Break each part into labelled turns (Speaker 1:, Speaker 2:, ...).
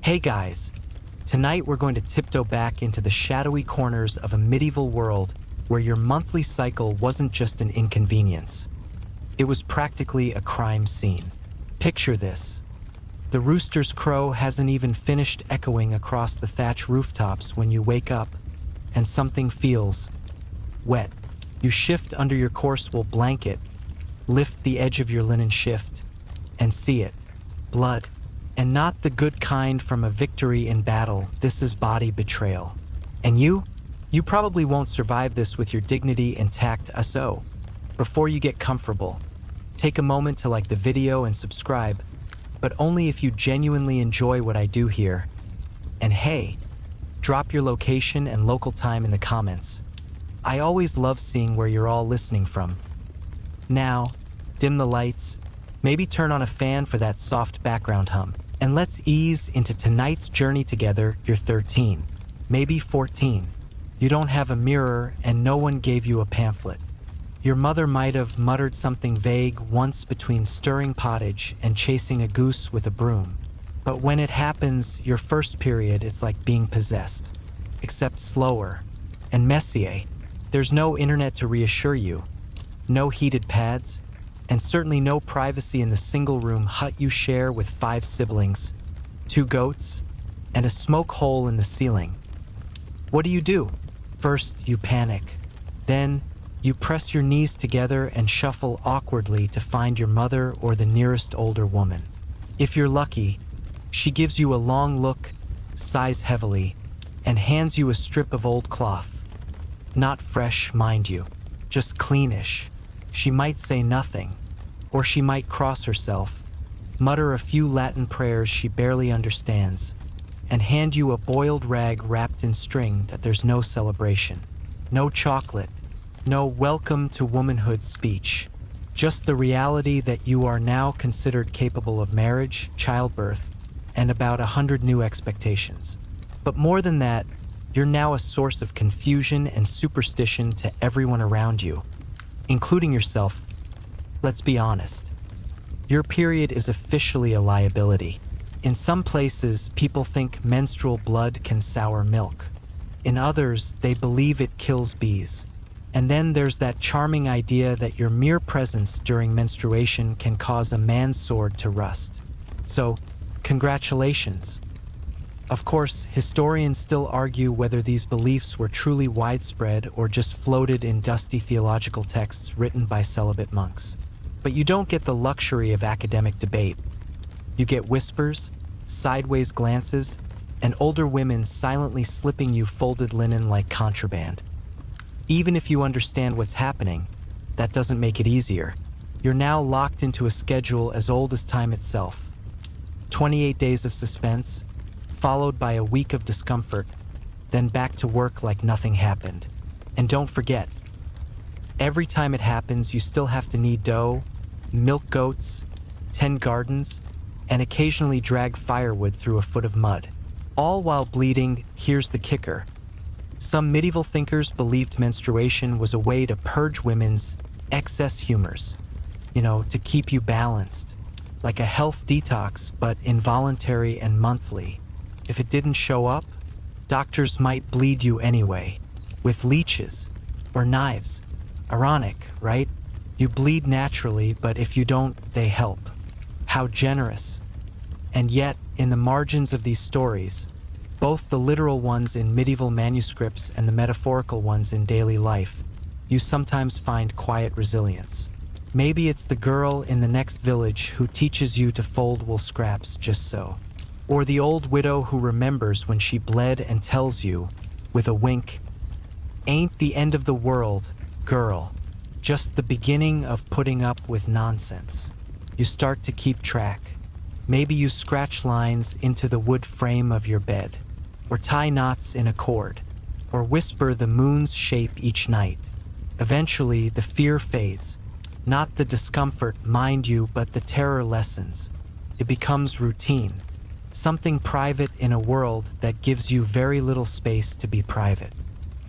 Speaker 1: Hey guys, tonight we're going to tiptoe back into the shadowy corners of a medieval world where your monthly cycle wasn't just an inconvenience. It was practically a crime scene. Picture this. The rooster's crow hasn't even finished echoing across the thatch rooftops when you wake up, and something feels wet. You shift under your coarse wool blanket, lift the edge of your linen shift, and see it. Blood. And not the good kind from a victory in battle. This is body betrayal. And you probably won't survive this with your dignity intact. So, before you get comfortable, take a moment to like the video and subscribe, but only if you genuinely enjoy what I do here. And hey, drop your location and local time in the comments. I always love seeing where you're all listening from. Now, dim the lights, maybe turn on a fan for that soft background hum. And let's ease into tonight's journey together. You're 13, maybe 14. You don't have a mirror and no one gave you a pamphlet. Your mother might have muttered something vague once between stirring pottage and chasing a goose with a broom. But when it happens, your first period, it's like being possessed, except slower and messier. There's no internet to reassure you, no heated pads, and certainly no privacy in the single-room hut you share with 5 siblings, 2 goats, and a smoke hole in the ceiling. What do? First, you panic. Then, you press your knees together and shuffle awkwardly to find your mother or the nearest older woman. If you're lucky, she gives you a long look, sighs heavily, and hands you a strip of old cloth. Not fresh, mind you, just cleanish. She might say nothing, or she might cross herself, mutter a few Latin prayers she barely understands, and hand you a boiled rag wrapped in string that there's no celebration, no chocolate, no welcome to womanhood speech, just the reality that you are now considered capable of marriage, childbirth, and about 100 new expectations. But more than that, you're now a source of confusion and superstition to everyone around you, including yourself. Let's be honest. Your period is officially a liability. In some places, people think menstrual blood can sour milk. In others, they believe it kills bees. And then there's that charming idea that your mere presence during menstruation can cause a man's sword to rust. So, congratulations. Of course, historians still argue whether these beliefs were truly widespread or just floated in dusty theological texts written by celibate monks. But you don't get the luxury of academic debate. You get whispers, sideways glances, and older women silently slipping you folded linen like contraband. Even if you understand what's happening, that doesn't make it easier. You're now locked into a schedule as old as time itself. 28 days of suspense, followed by a week of discomfort, then back to work like nothing happened. And don't forget, every time it happens, you still have to knead dough, milk goats, tend gardens, and occasionally drag firewood through a foot of mud. All while bleeding. Here's the kicker. Some medieval thinkers believed menstruation was a way to purge women's excess humors, to keep you balanced, like a health detox, but involuntary and monthly. If it didn't show up, doctors might bleed you anyway, with leeches or knives. Ironic, right? You bleed naturally, but if you don't, they help. How generous. And yet, in the margins of these stories, both the literal ones in medieval manuscripts and the metaphorical ones in daily life, you sometimes find quiet resilience. Maybe it's the girl in the next village who teaches you to fold wool scraps just so. Or the old widow who remembers when she bled and tells you, with a wink, "Ain't the end of the world, girl, just the beginning of putting up with nonsense." You start to keep track. Maybe you scratch lines into the wood frame of your bed, or tie knots in a cord, or whisper the moon's shape each night. Eventually, the fear fades. Not the discomfort, mind you, but the terror lessens. It becomes routine. Something private in a world that gives you very little space to be private.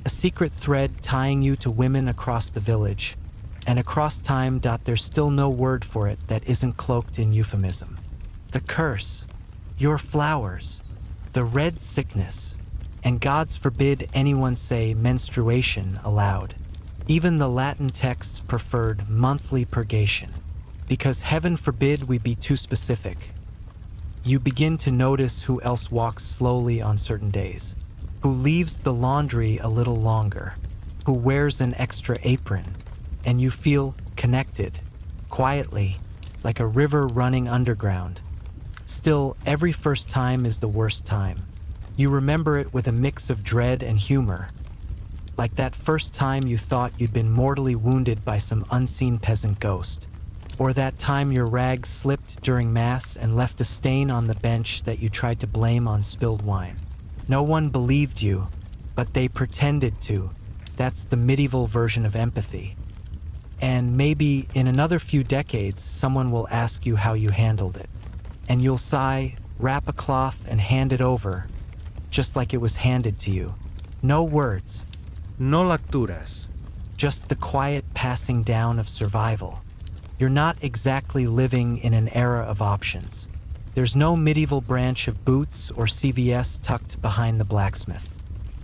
Speaker 1: A secret thread tying you to women across the village, and across time. There's still no word for it that isn't cloaked in euphemism. The curse, your flowers, the red sickness, and gods forbid anyone say menstruation aloud. Even the Latin texts preferred monthly purgation, because heaven forbid we be too specific. You begin to notice who else walks slowly on certain days, who leaves the laundry a little longer, who wears an extra apron, and you feel connected, quietly, like a river running underground. Still, every first time is the worst time. You remember it with a mix of dread and humor, like that first time you thought you'd been mortally wounded by some unseen peasant ghost, or that time your rag slipped during Mass and left a stain on the bench that you tried to blame on spilled wine. No one believed you, but they pretended to. That's the medieval version of empathy. And maybe in another few decades, someone will ask you how you handled it. And you'll sigh, wrap a cloth, and hand it over, just like it was handed to you. No words.
Speaker 2: No lecturas.
Speaker 1: Just the quiet passing down of survival. You're not exactly living in an era of options. There's no medieval branch of Boots or CVS tucked behind the blacksmith.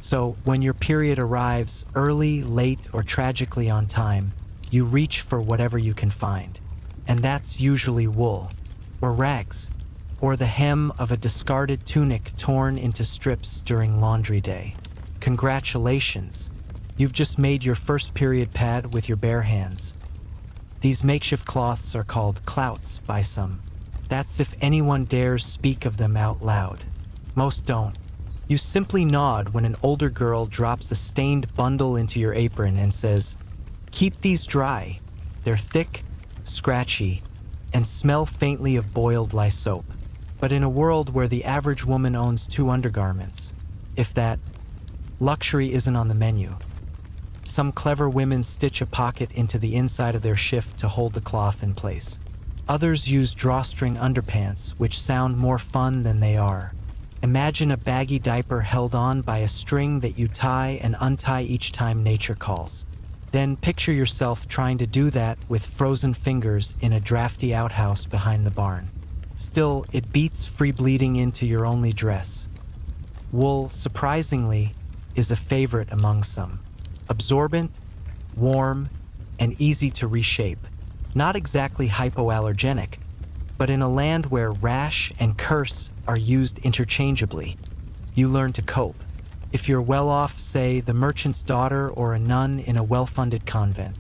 Speaker 1: So when your period arrives, early, late, or tragically on time, you reach for whatever you can find. And that's usually wool, or rags, or the hem of a discarded tunic torn into strips during laundry day. Congratulations, you've just made your first period pad with your bare hands. These makeshift cloths are called clouts by some. That's if anyone dares speak of them out loud. Most don't. You simply nod when an older girl drops a stained bundle into your apron and says, "Keep these dry. They're thick, scratchy, and smell faintly of boiled lye soap." But in a world where the average woman owns 2 undergarments, if that, luxury isn't on the menu. Some clever women stitch a pocket into the inside of their shift to hold the cloth in place. Others use drawstring underpants, which sound more fun than they are. Imagine a baggy diaper held on by a string that you tie and untie each time nature calls. Then picture yourself trying to do that with frozen fingers in a drafty outhouse behind the barn. Still, it beats free bleeding into your only dress. Wool, surprisingly, is a favorite among some. Absorbent, warm, and easy to reshape. Not exactly hypoallergenic, but in a land where rash and curse are used interchangeably, you learn to cope. If you're well off, say, the merchant's daughter or a nun in a well-funded convent,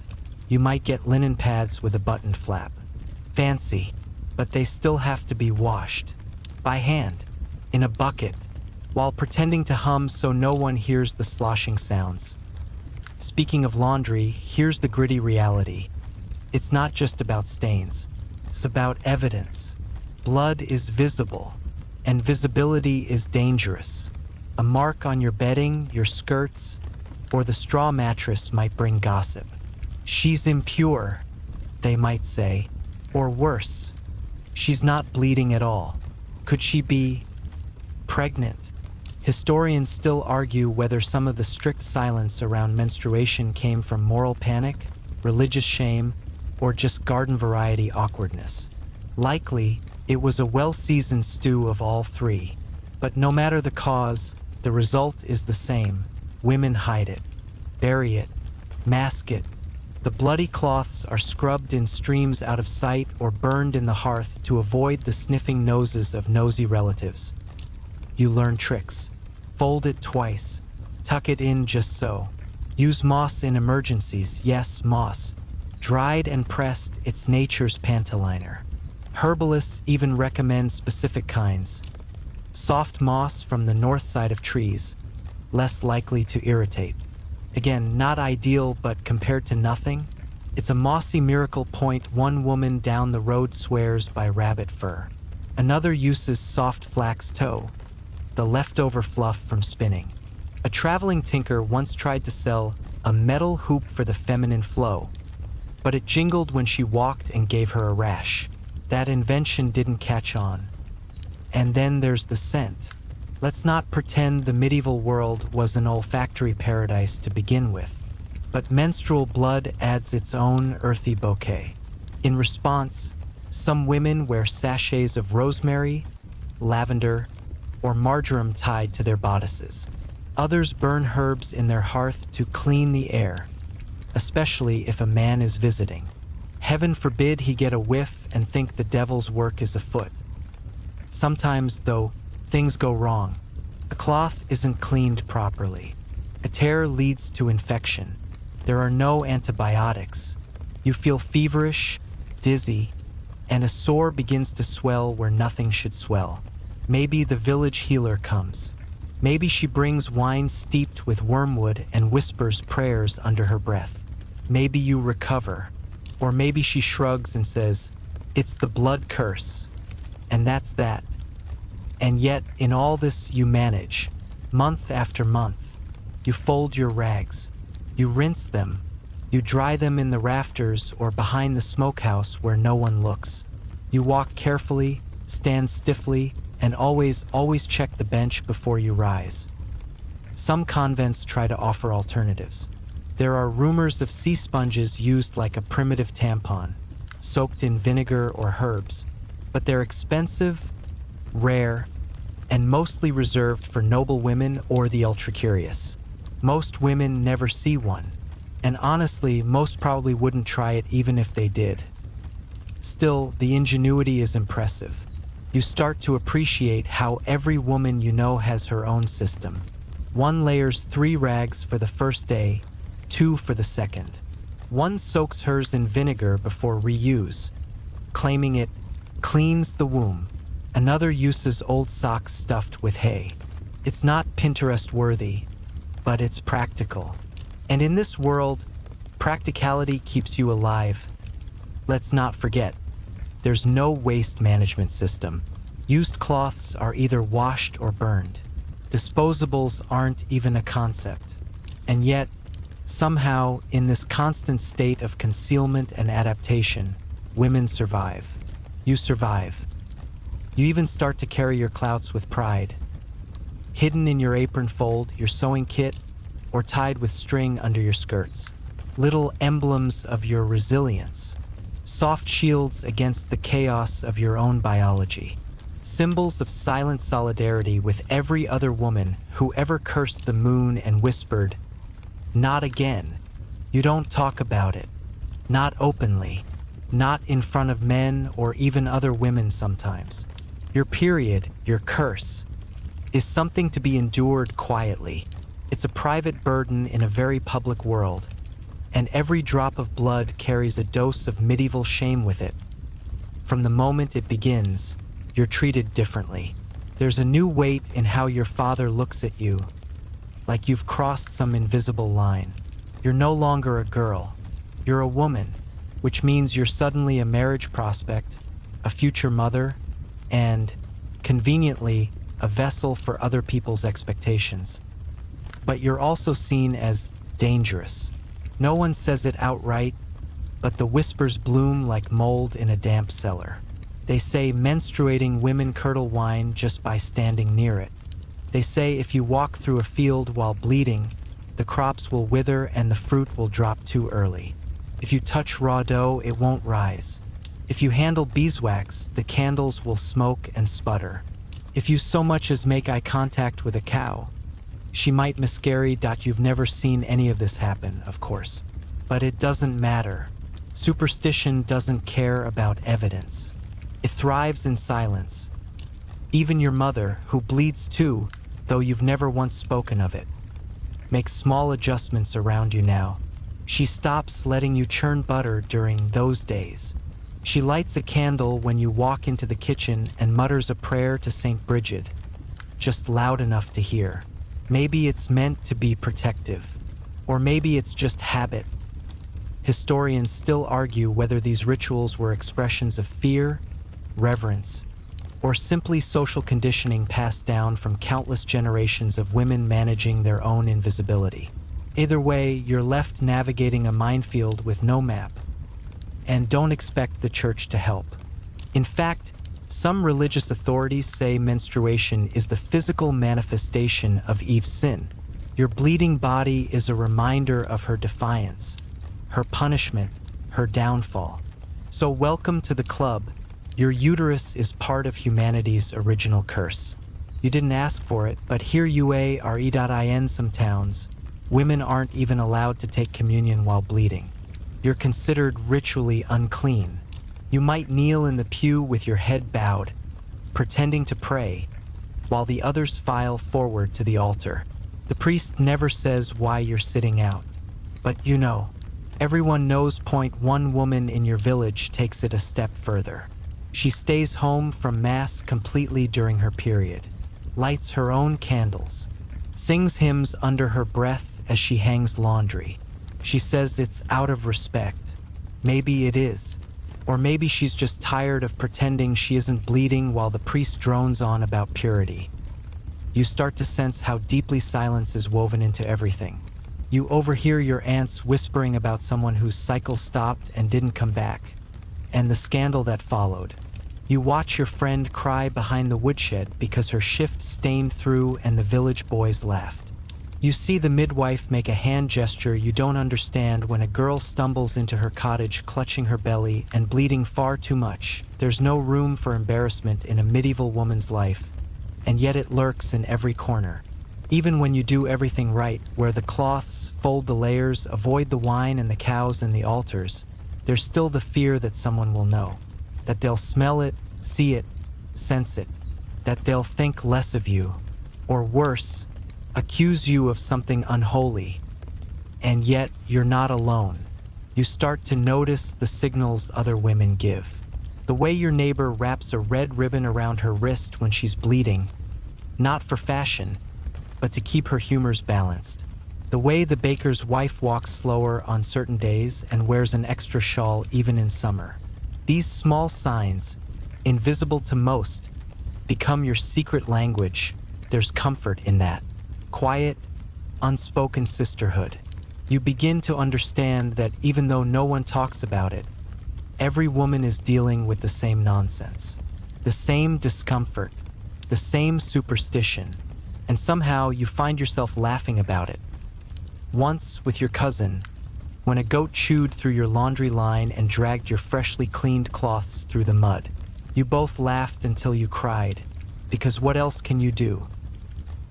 Speaker 1: you might get linen pads with a buttoned flap. Fancy, but they still have to be washed. By hand, in a bucket, while pretending to hum so no one hears the sloshing sounds. Speaking of laundry, here's the gritty reality. It's not just about stains. It's about evidence. Blood is visible, and visibility is dangerous. A mark on your bedding, your skirts, or the straw mattress might bring gossip. She's impure, they might say, or worse, she's not bleeding at all. Could she be pregnant? Historians still argue whether some of the strict silence around menstruation came from moral panic, religious shame, or just garden variety awkwardness. Likely, it was a well-seasoned stew of all three. But no matter the cause, the result is the same. Women hide it, bury it, mask it. The bloody cloths are scrubbed in streams out of sight or burned in the hearth to avoid the sniffing noses of nosy relatives. You learn tricks. Fold it twice. Tuck it in just so. Use moss in emergencies. Yes, moss. Dried and pressed, it's nature's pantoliner. Herbalists even recommend specific kinds. Soft moss from the north side of trees, less likely to irritate. Again, not ideal, but compared to nothing, it's a mossy miracle point one woman down the road swears by rabbit fur. Another uses soft flax tow, the leftover fluff from spinning. A traveling tinker once tried to sell a metal hoop for the feminine flow, but it jingled when she walked and gave her a rash. That invention didn't catch on. And then there's the scent. Let's not pretend the medieval world was an olfactory paradise to begin with, but menstrual blood adds its own earthy bouquet. In response, some women wear sachets of rosemary, lavender, or marjoram tied to their bodices. Others burn herbs in their hearth to clean the air, especially if a man is visiting. Heaven forbid he get a whiff and think the devil's work is afoot. Sometimes, though, things go wrong. A cloth isn't cleaned properly. A tear leads to infection. There are no antibiotics. You feel feverish, dizzy, and a sore begins to swell where nothing should swell. Maybe the village healer comes. Maybe she brings wine steeped with wormwood and whispers prayers under her breath. Maybe you recover. Or maybe she shrugs and says, "It's the blood curse." And that's that. And yet, in all this, you manage. Month after month. You fold your rags. You rinse them. You dry them in the rafters or behind the smokehouse where no one looks. You walk carefully, stand stiffly, and always check the bench before you rise. Some convents try to offer alternatives. There are rumors of sea sponges used like a primitive tampon, soaked in vinegar or herbs, but they're expensive, rare, and mostly reserved for noble women or the ultra-curious. Most women never see one, and honestly, most probably wouldn't try it even if they did. Still, the ingenuity is impressive. You start to appreciate how every woman you know has her own system. One layers 3 rags for the first day, 2 for the second. One soaks hers in vinegar before reuse, claiming it cleans the womb. Another uses old socks stuffed with hay. It's not Pinterest worthy, but it's practical. And in this world, practicality keeps you alive. Let's not forget, there's no waste management system. Used cloths are either washed or burned. Disposables aren't even a concept. And yet, somehow, in this constant state of concealment and adaptation, women survive. You survive. You even start to carry your clouts with pride. Hidden in your apron fold, your sewing kit, or tied with string under your skirts. Little emblems of your resilience. Soft shields against the chaos of your own biology. Symbols of silent solidarity with every other woman who ever cursed the moon and whispered, "Not again." You don't talk about it. Not openly. Not in front of men or even other women sometimes. Your period, your curse, is something to be endured quietly. It's a private burden in a very public world, and every drop of blood carries a dose of medieval shame with it. From the moment it begins, you're treated differently. There's a new weight in how your father looks at you, like you've crossed some invisible line. You're no longer a girl. You're a woman, which means you're suddenly a marriage prospect, a future mother, and, conveniently, a vessel for other people's expectations. But you're also seen as dangerous. No one says it outright, but the whispers bloom like mold in a damp cellar. They say menstruating women curdle wine just by standing near it. They say if you walk through a field while bleeding, the crops will wither and the fruit will drop too early. If you touch raw dough, it won't rise. If you handle beeswax, the candles will smoke and sputter. If you so much as make eye contact with a cow, she might miscarry. You've never seen any of this happen, of course. But it doesn't matter. Superstition doesn't care about evidence. It thrives in silence. Even your mother, who bleeds too, though you've never once spoken of it, makes small adjustments around you now. She stops letting you churn butter during those days. She lights a candle when you walk into the kitchen and mutters a prayer to St. Bridget, just loud enough to hear. Maybe it's meant to be protective, or maybe it's just habit. Historians still argue whether these rituals were expressions of fear, reverence, or simply social conditioning passed down from countless generations of women managing their own invisibility. Either way, you're left navigating a minefield with no map. And don't expect the church to help. In fact, some religious authorities say menstruation is the physical manifestation of Eve's sin. Your bleeding body is a reminder of her defiance, her punishment, her downfall. So welcome to the club. Your uterus is part of humanity's original curse. You didn't ask for it, but here you are in some towns. Women aren't even allowed to take communion while bleeding. You're considered ritually unclean. You might kneel in the pew with your head bowed, pretending to pray, while the others file forward to the altar. The priest never says why you're sitting out, but you know. Everyone knows. One woman in your village takes it a step further. She stays home from Mass completely during her period, lights her own candles, sings hymns under her breath as she hangs laundry. She says it's out of respect. Maybe it is. Or maybe she's just tired of pretending she isn't bleeding while the priest drones on about purity. You start to sense how deeply silence is woven into everything. You overhear your aunts whispering about someone whose cycle stopped and didn't come back, and the scandal that followed. You watch your friend cry behind the woodshed because her shift stained through and the village boys laughed. You see the midwife make a hand gesture you don't understand when a girl stumbles into her cottage clutching her belly and bleeding far too much. There's no room for embarrassment in a medieval woman's life, and yet it lurks in every corner. Even when you do everything right, wear the cloths, fold the layers, avoid the wine and the cows and the altars, there's still the fear that someone will know, that they'll smell it, see it, sense it, that they'll think less of you, or worse, accuse you of something unholy. And yet, you're not alone. You start to notice the signals other women give. The way your neighbor wraps a red ribbon around her wrist when she's bleeding, not for fashion, but to keep her humors balanced. The way the baker's wife walks slower on certain days and wears an extra shawl even in summer. These small signs, invisible to most, become your secret language. There's comfort in that. Quiet, unspoken sisterhood. You begin to understand that even though no one talks about it, every woman is dealing with the same nonsense, the same discomfort, the same superstition, and somehow you find yourself laughing about it. Once, with your cousin, when a goat chewed through your laundry line and dragged your freshly cleaned cloths through the mud, you both laughed until you cried, because what else can you do?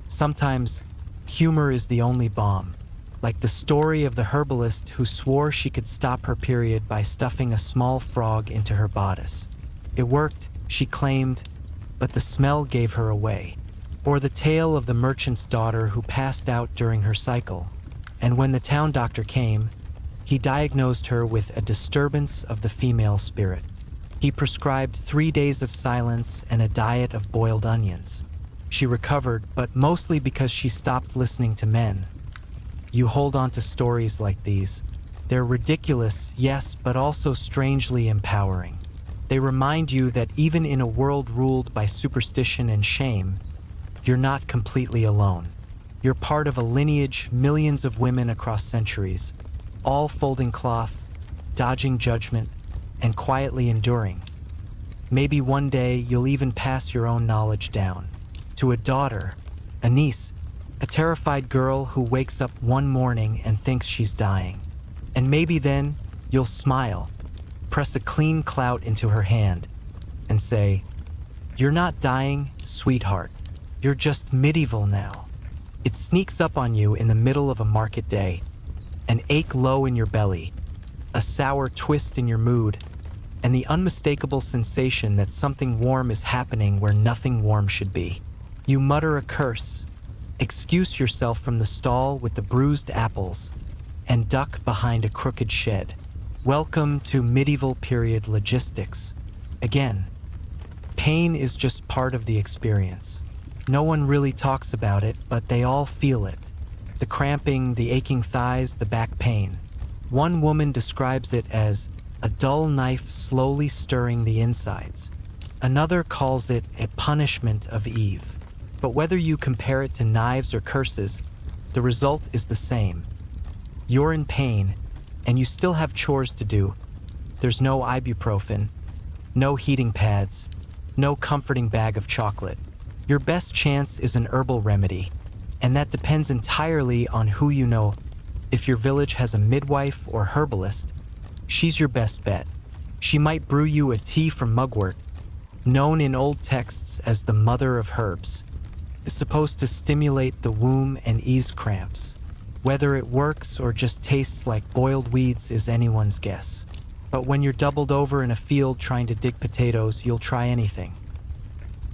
Speaker 1: Sometimes, humor is the only balm, like the story of the herbalist who swore she could stop her period by stuffing a small frog into her bodice. It worked, she claimed, but the smell gave her away. Or the tale of the merchant's daughter who passed out during her cycle, and when the town doctor came, he diagnosed her with a disturbance of the female spirit. He prescribed 3 days of silence and a diet of boiled onions. She recovered, but mostly because she stopped listening to men. You hold on to stories like these. They're ridiculous, yes, but also strangely empowering. They remind you that even in a world ruled by superstition and shame, you're not completely alone. You're part of a lineage, millions of women across centuries, all folding cloth, dodging judgment, and quietly enduring. Maybe one day you'll even pass your own knowledge down to a daughter, a niece, a terrified girl who wakes up one morning and thinks she's dying. And maybe then you'll smile, press a clean clout into her hand, and say, "You're not dying, sweetheart. You're just medieval now." It sneaks up on you in the middle of a market day, an ache low in your belly, a sour twist in your mood, and the unmistakable sensation that something warm is happening where nothing warm should be. You mutter a curse, excuse yourself from the stall with the bruised apples, and duck behind a crooked shed. Welcome to medieval period logistics. Again, pain is just part of the experience. No one really talks about it, but they all feel it. The cramping, the aching thighs, the back pain. One woman describes it as a dull knife slowly stirring the insides. Another calls it a punishment of Eve. But whether you compare it to knives or curses, the result is the same. You're in pain, and you still have chores to do. There's no ibuprofen, no heating pads, no comforting bag of chocolate. Your best chance is an herbal remedy, and that depends entirely on who you know. If your village has a midwife or herbalist, she's your best bet. She might brew you a tea from mugwort, known in old texts as the mother of herbs. is supposed to stimulate the womb and ease cramps. Whether it works or just tastes like boiled weeds is anyone's guess. But when you're doubled over in a field trying to dig potatoes, you'll try anything.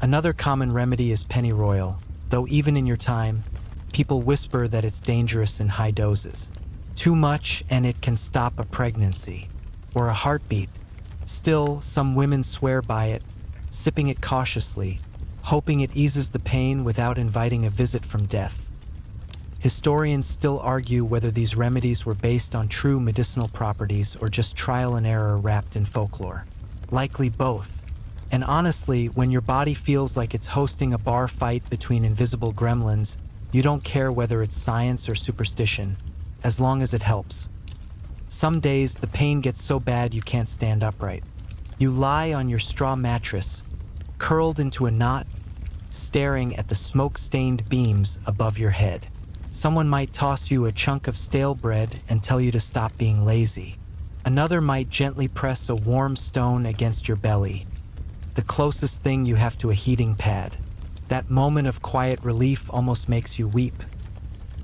Speaker 1: Another common remedy is pennyroyal, though even in your time, people whisper that it's dangerous in high doses. Too much and it can stop a pregnancy or a heartbeat. Still, some women swear by it, sipping it cautiously, hoping it eases the pain without inviting a visit from death. Historians still argue whether these remedies were based on true medicinal properties or just trial and error wrapped in folklore. Likely both. And honestly, when your body feels like it's hosting a bar fight between invisible gremlins, you don't care whether it's science or superstition, as long as it helps. Some days, the pain gets so bad you can't stand upright. You lie on your straw mattress, curled into a knot, staring at the smoke-stained beams above your head. Someone might toss you a chunk of stale bread and tell you to stop being lazy. Another might gently press a warm stone against your belly, the closest thing you have to a heating pad. That moment of quiet relief almost makes you weep.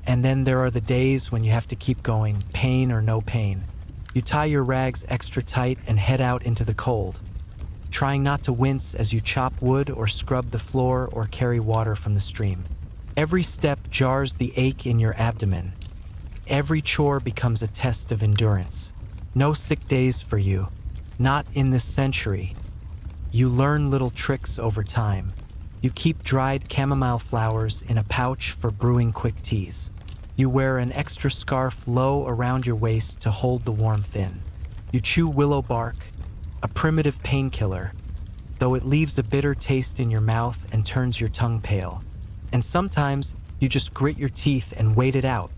Speaker 1: And then there are the days when you have to keep going, pain or no pain. You tie your rags extra tight and head out into the cold, trying not to wince as you chop wood or scrub the floor or carry water from the stream. Every step jars the ache in your abdomen. Every chore becomes a test of endurance. No sick days for you, not in this century. You learn little tricks over time. You keep dried chamomile flowers in a pouch for brewing quick teas. You wear an extra scarf low around your waist to hold the warmth in. You chew willow bark, a primitive painkiller, though it leaves a bitter taste in your mouth and turns your tongue pale. And sometimes you just grit your teeth and wait it out.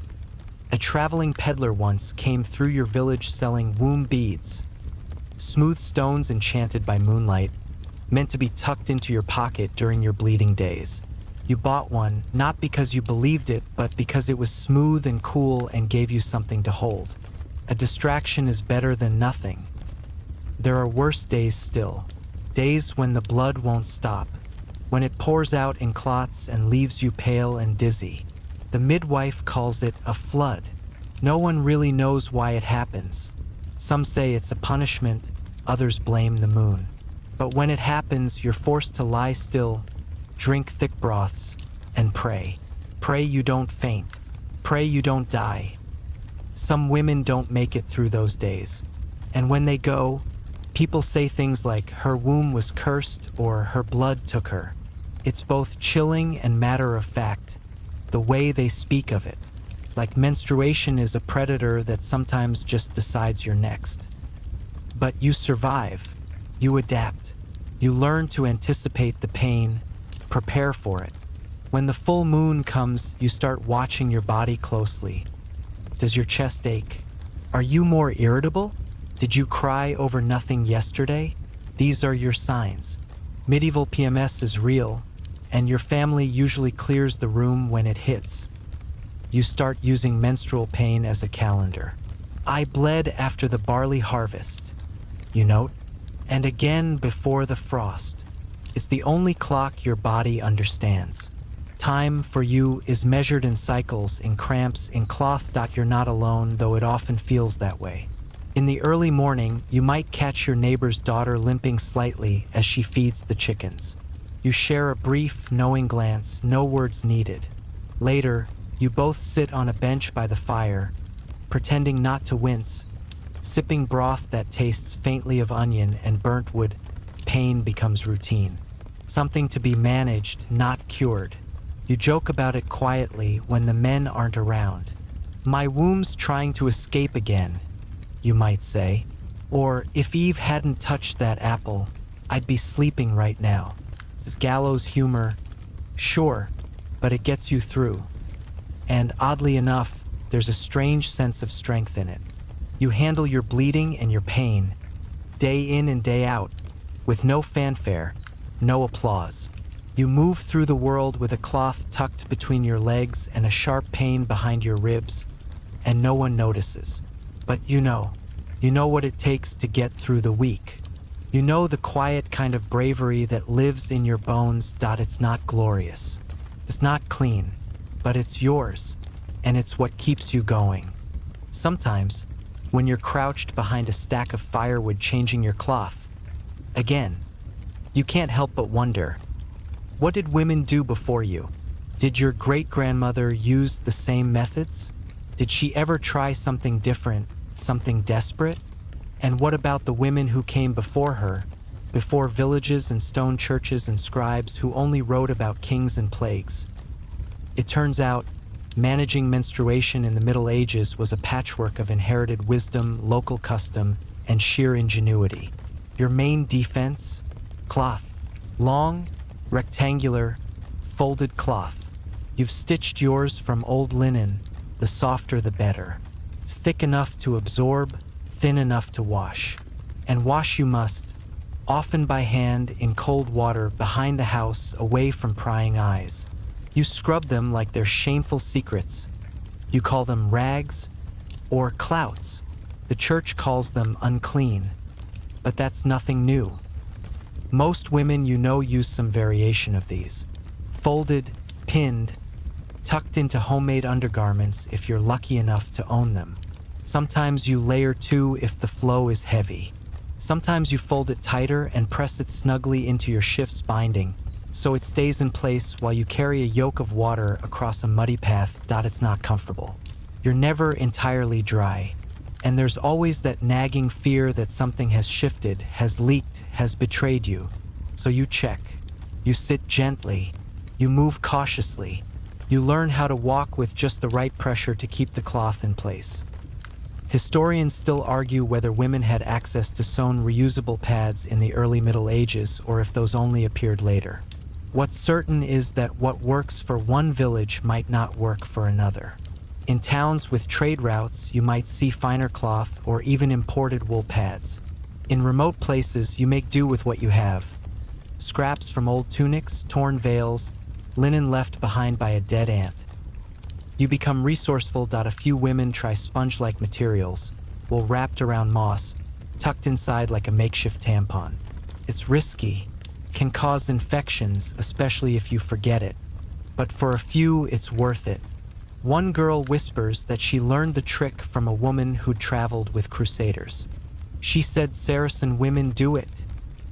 Speaker 1: A traveling peddler once came through your village selling womb beads, smooth stones enchanted by moonlight, meant to be tucked into your pocket during your bleeding days. You bought one, not because you believed it, but because it was smooth and cool and gave you something to hold. A distraction is better than nothing. There are worse days still, days when the blood won't stop, when it pours out in clots and leaves you pale and dizzy. The midwife calls it a flood. No one really knows why it happens. Some say it's a punishment, others blame the moon. But when it happens, you're forced to lie still, drink thick broths, and pray. Pray you don't faint. Pray you don't die. Some women don't make it through those days. And when they go, people say things like, her womb was cursed or her blood took her. It's both chilling and matter of fact, the way they speak of it. Like menstruation is a predator that sometimes just decides you're next. But you survive. You adapt. You learn to anticipate the pain, prepare for it. When the full moon comes, you start watching your body closely. Does your chest ache? Are you more irritable? Did you cry over nothing yesterday? These are your signs. Medieval PMS is real, and your family usually clears the room when it hits. You start using menstrual pain as a calendar. I bled after the barley harvest, you note, and again before the frost. It's the only clock your body understands. Time for you is measured in cycles, in cramps, in cloth. You're not alone, though it often feels that way. In the early morning, you might catch your neighbor's daughter limping slightly as she feeds the chickens. You share a brief, knowing glance, no words needed. Later, you both sit on a bench by the fire, pretending not to wince, sipping broth that tastes faintly of onion and burnt wood. Pain becomes routine. Something to be managed, not cured. You joke about it quietly when the men aren't around. My womb's trying to escape again, you might say. Or, if Eve hadn't touched that apple, I'd be sleeping right now. It's gallows humor, sure, but it gets you through. And oddly enough, there's a strange sense of strength in it. You handle your bleeding and your pain, day in and day out, with no fanfare, no applause. You move through the world with a cloth tucked between your legs and a sharp pain behind your ribs, and no one notices. But you know what it takes to get through the week. You know the quiet kind of bravery that lives in your bones. It's not glorious. It's not clean, but it's yours, and it's what keeps you going. Sometimes, when you're crouched behind a stack of firewood changing your cloth, again, you can't help but wonder, what did women do before you? Did your great-grandmother use the same methods? Did she ever try something different, something desperate? And what about the women who came before her, before villages and stone churches and scribes who only wrote about kings and plagues? It turns out, managing menstruation in the Middle Ages was a patchwork of inherited wisdom, local custom, and sheer ingenuity. Your main defense? Cloth. Long, rectangular, folded cloth. You've stitched yours from old linen, the softer the better. It's thick enough to absorb, thin enough to wash. And wash you must, often by hand in cold water behind the house away from prying eyes. You scrub them like they're shameful secrets. You call them rags or clouts. The church calls them unclean, but that's nothing new. Most women you know use some variation of these. Folded, pinned, tucked into homemade undergarments if you're lucky enough to own them. Sometimes you layer two if the flow is heavy. Sometimes you fold it tighter and press it snugly into your shift's binding, so it stays in place while you carry a yoke of water across a muddy path. It's not comfortable. You're never entirely dry, and there's always that nagging fear that something has shifted, has leaked, has betrayed you. So you check. You sit gently. You move cautiously. You learn how to walk with just the right pressure to keep the cloth in place. Historians still argue whether women had access to sewn reusable pads in the early Middle Ages or if those only appeared later. What's certain is that what works for one village might not work for another. In towns with trade routes, you might see finer cloth or even imported wool pads. In remote places, you make do with what you have. Scraps from old tunics, torn veils, linen left behind by a dead ant. You become resourceful. A few women try sponge-like materials, wool wrapped around moss, tucked inside like a makeshift tampon. It's risky, can cause infections, especially if you forget it. But for a few, it's worth it. One girl whispers that she learned the trick from a woman who'd traveled with crusaders. She said Saracen women do it,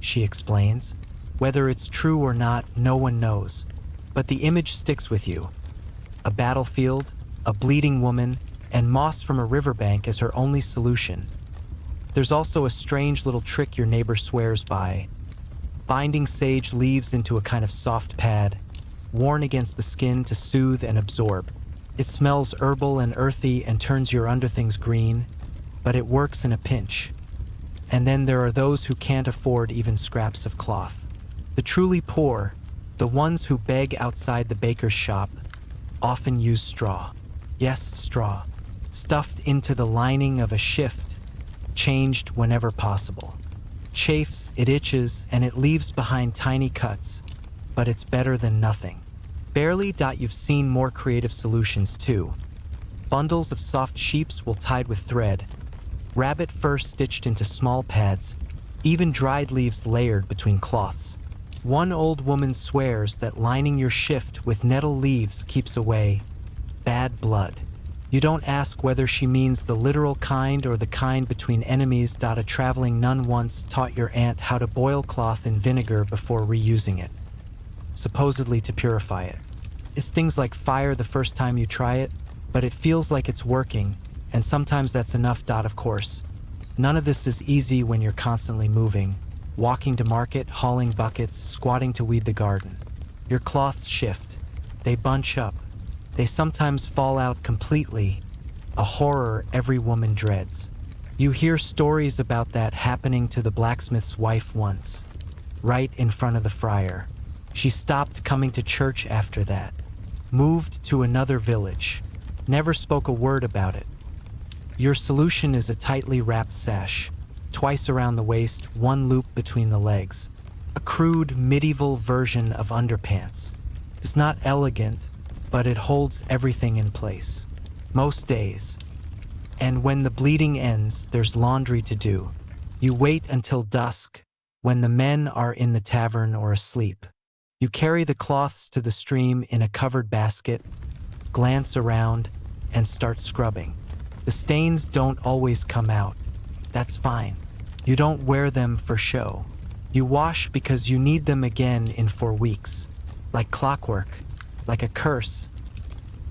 Speaker 1: she explains. Whether it's true or not, no one knows. But the image sticks with you. A battlefield, a bleeding woman, and moss from a riverbank as her only solution. There's also a strange little trick your neighbor swears by. Binding sage leaves into a kind of soft pad, worn against the skin to soothe and absorb. It smells herbal and earthy and turns your underthings green, but it works in a pinch. And then there are those who can't afford even scraps of cloth. The truly poor, the ones who beg outside the baker's shop, often use straw. Yes, straw. Stuffed into the lining of a shift, changed whenever possible. Chafes, it itches, and it leaves behind tiny cuts, but it's better than nothing. Barely. You've seen more creative solutions too. Bundles of soft sheep's wool tied with thread, rabbit fur stitched into small pads, even dried leaves layered between cloths. One old woman swears that lining your shift with nettle leaves keeps away bad blood. You don't ask whether she means the literal kind or the kind between enemies. A traveling nun once taught your aunt how to boil cloth in vinegar before reusing it, supposedly to purify it. It stings like fire the first time you try it, but it feels like it's working, and sometimes that's enough. Of course, none of this is easy when you're constantly moving. Walking to market, hauling buckets, squatting to weed the garden. Your cloths shift. They bunch up. They sometimes fall out completely, a horror every woman dreads. You hear stories about that happening to the blacksmith's wife once, right in front of the friar. She stopped coming to church after that, moved to another village, never spoke a word about it. Your solution is a tightly wrapped sash, twice around the waist, one loop between the legs. A crude, medieval version of underpants. It's not elegant, but it holds everything in place. Most days. And when the bleeding ends, there's laundry to do. You wait until dusk, when the men are in the tavern or asleep. You carry the cloths to the stream in a covered basket, glance around, and start scrubbing. The stains don't always come out. That's fine. You don't wear them for show. You wash because you need them again in 4 weeks. Like clockwork, like a curse.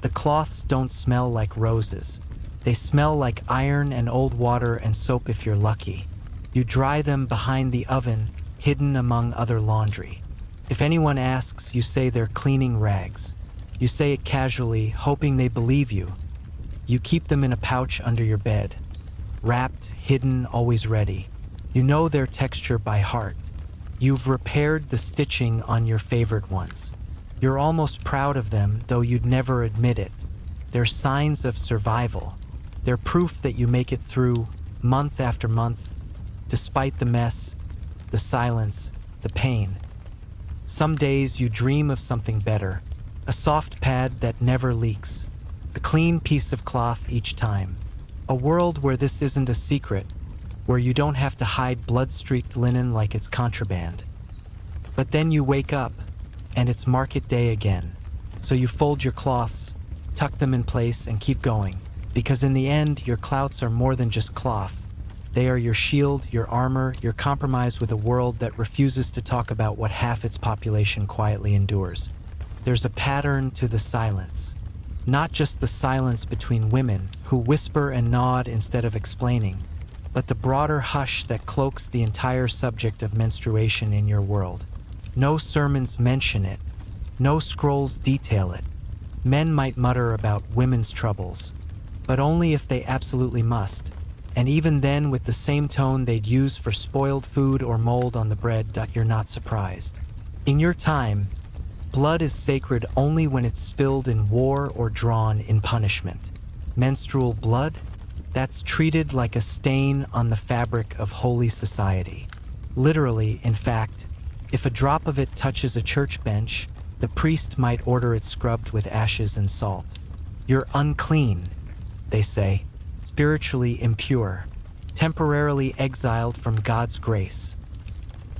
Speaker 1: The cloths don't smell like roses. They smell like iron and old water and soap if you're lucky. You dry them behind the oven, hidden among other laundry. If anyone asks, you say they're cleaning rags. You say it casually, hoping they believe you. You keep them in a pouch under your bed. Wrapped, hidden, always ready. You know their texture by heart. You've repaired the stitching on your favorite ones. You're almost proud of them, though you'd never admit it. They're signs of survival. They're proof that you make it through, month after month, despite the mess, the silence, the pain. Some days you dream of something better, a soft pad that never leaks, a clean piece of cloth each time, a world where this isn't a secret, where you don't have to hide blood-streaked linen like it's contraband. But then you wake up, and it's market day again. So you fold your cloths, tuck them in place, and keep going. Because in the end, your clouts are more than just cloth. They are your shield, your armor, your compromise with a world that refuses to talk about what half its population quietly endures. There's a pattern to the silence. Not just the silence between women, who whisper and nod instead of explaining, but the broader hush that cloaks the entire subject of menstruation in your world. No sermons mention it. No scrolls detail it. Men might mutter about women's troubles, but only if they absolutely must, and even then with the same tone they'd use for spoiled food or mold on the bread. You're not surprised. In your time, blood is sacred only when it's spilled in war or drawn in punishment. Menstrual blood? That's treated like a stain on the fabric of holy society. Literally, in fact, if a drop of it touches a church bench, the priest might order it scrubbed with ashes and salt. You're unclean, they say, spiritually impure, temporarily exiled from God's grace.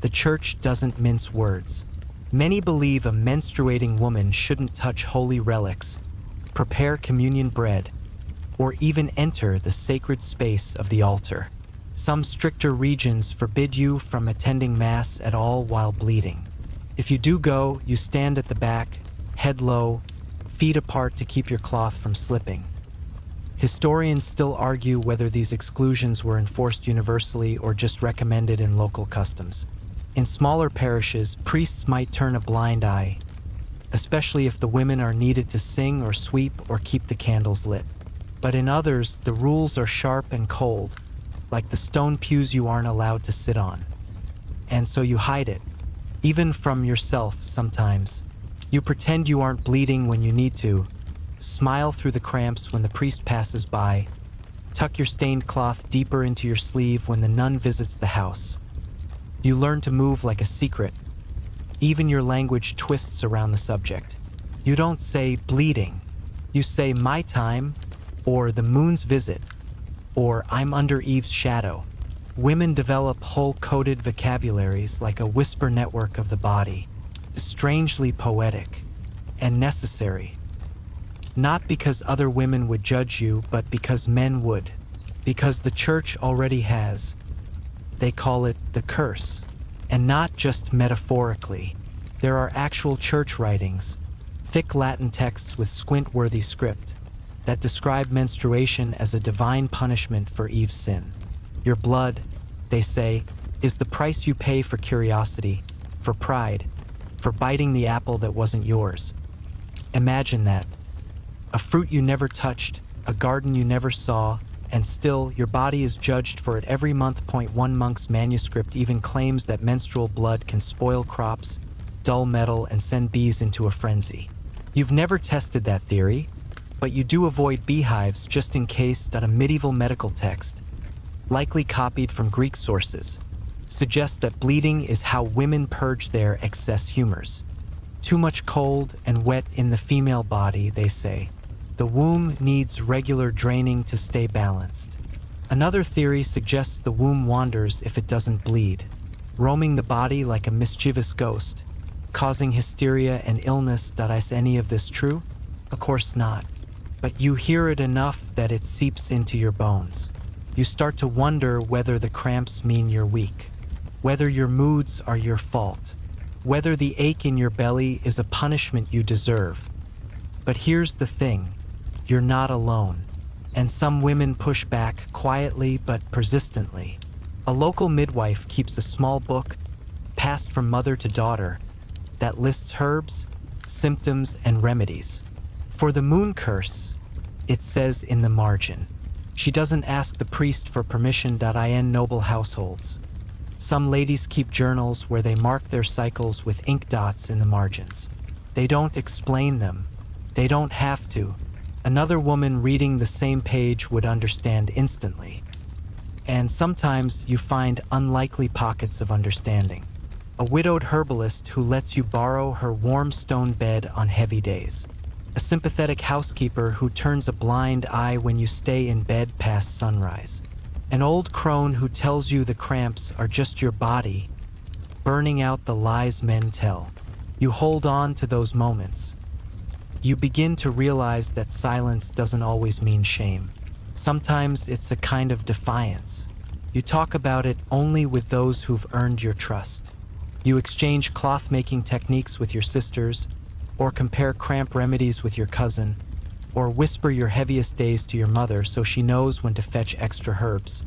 Speaker 1: The church doesn't mince words. Many believe a menstruating woman shouldn't touch holy relics, prepare communion bread, or even enter the sacred space of the altar. Some stricter regions forbid you from attending Mass at all while bleeding. If you do go, you stand at the back, head low, feet apart to keep your cloth from slipping. Historians still argue whether these exclusions were enforced universally or just recommended in local customs. In smaller parishes, priests might turn a blind eye, especially if the women are needed to sing or sweep or keep the candles lit. But in others, the rules are sharp and cold, like the stone pews you aren't allowed to sit on. And so you hide it, even from yourself sometimes. You pretend you aren't bleeding when you need to, smile through the cramps when the priest passes by, tuck your stained cloth deeper into your sleeve when the nun visits the house. You learn to move like a secret. Even your language twists around the subject. You don't say bleeding. You say my time, or the moon's visit, or I'm under Eve's shadow. Women develop whole coded vocabularies like a whisper network of the body, strangely poetic and necessary. Not because other women would judge you, but because men would. Because the church already has. They call it the curse. And not just metaphorically. There are actual church writings, thick Latin texts with squint-worthy script, that describe menstruation as a divine punishment for Eve's sin. Your blood, they say, is the price you pay for curiosity, for pride, for biting the apple that wasn't yours. Imagine that. A fruit you never touched, a garden you never saw, and still your body is judged for it every month. One monk's manuscript even claims that menstrual blood can spoil crops, dull metal, and send bees into a frenzy. You've never tested that theory, but you do avoid beehives just in case. A medieval medical text, likely copied from Greek sources, suggests that bleeding is how women purge their excess humors. Too much cold and wet in the female body, they say. The womb needs regular draining to stay balanced. Another theory suggests the womb wanders if it doesn't bleed, roaming the body like a mischievous ghost, causing hysteria and illness. Is any of this true? Of course not. But you hear it enough that it seeps into your bones. You start to wonder whether the cramps mean you're weak, whether your moods are your fault, whether the ache in your belly is a punishment you deserve. But here's the thing, you're not alone. And some women push back quietly but persistently. A local midwife keeps a small book, passed from mother to daughter, that lists herbs, symptoms, and remedies. For the moon curse, it says in the margin. She doesn't ask the priest for permission. In noble households, some ladies keep journals where they mark their cycles with ink dots in the margins. They don't explain them. They don't have to. Another woman reading the same page would understand instantly. And sometimes you find unlikely pockets of understanding. A widowed herbalist who lets you borrow her warm stone bed on heavy days. A sympathetic housekeeper who turns a blind eye when you stay in bed past sunrise. An old crone who tells you the cramps are just your body, burning out the lies men tell. You hold on to those moments. You begin to realize that silence doesn't always mean shame. Sometimes it's a kind of defiance. You talk about it only with those who've earned your trust. You exchange cloth-making techniques with your sisters, or compare cramp remedies with your cousin, or whisper your heaviest days to your mother so she knows when to fetch extra herbs.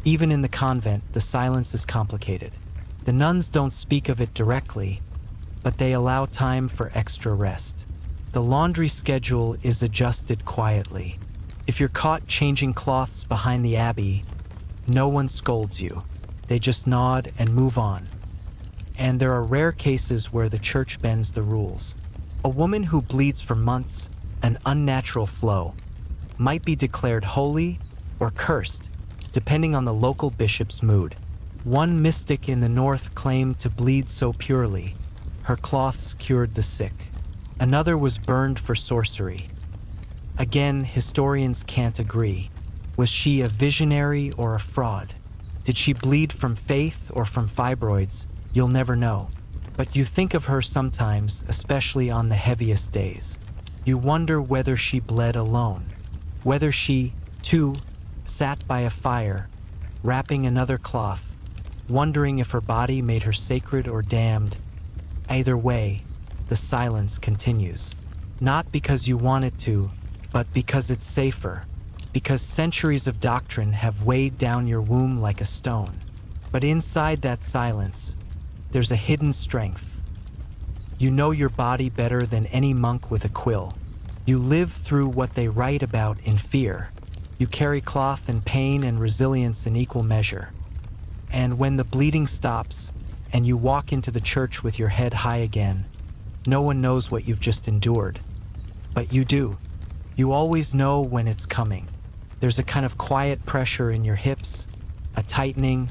Speaker 1: Even in the convent, the silence is complicated. The nuns don't speak of it directly, but they allow time for extra rest. The laundry schedule is adjusted quietly. If you're caught changing cloths behind the abbey, no one scolds you. They just nod and move on. And there are rare cases where the church bends the rules. A woman who bleeds for months, an unnatural flow, might be declared holy or cursed, depending on the local bishop's mood. One mystic in the north claimed to bleed so purely, her cloths cured the sick. Another was burned for sorcery. Again, historians can't agree. Was she a visionary or a fraud? Did she bleed from faith or from fibroids? You'll never know. But you think of her sometimes, especially on the heaviest days. You wonder whether she bled alone, whether she, too, sat by a fire, wrapping another cloth, wondering if her body made her sacred or damned. Either way, the silence continues. Not because you want it to, but because it's safer, because centuries of doctrine have weighed down your womb like a stone. But inside that silence, there's a hidden strength. You know your body better than any monk with a quill. You live through what they write about in fear. You carry cloth and pain and resilience in equal measure. And when the bleeding stops, and you walk into the church with your head high again, no one knows what you've just endured. But you do. You always know when it's coming. There's a kind of quiet pressure in your hips, a tightening,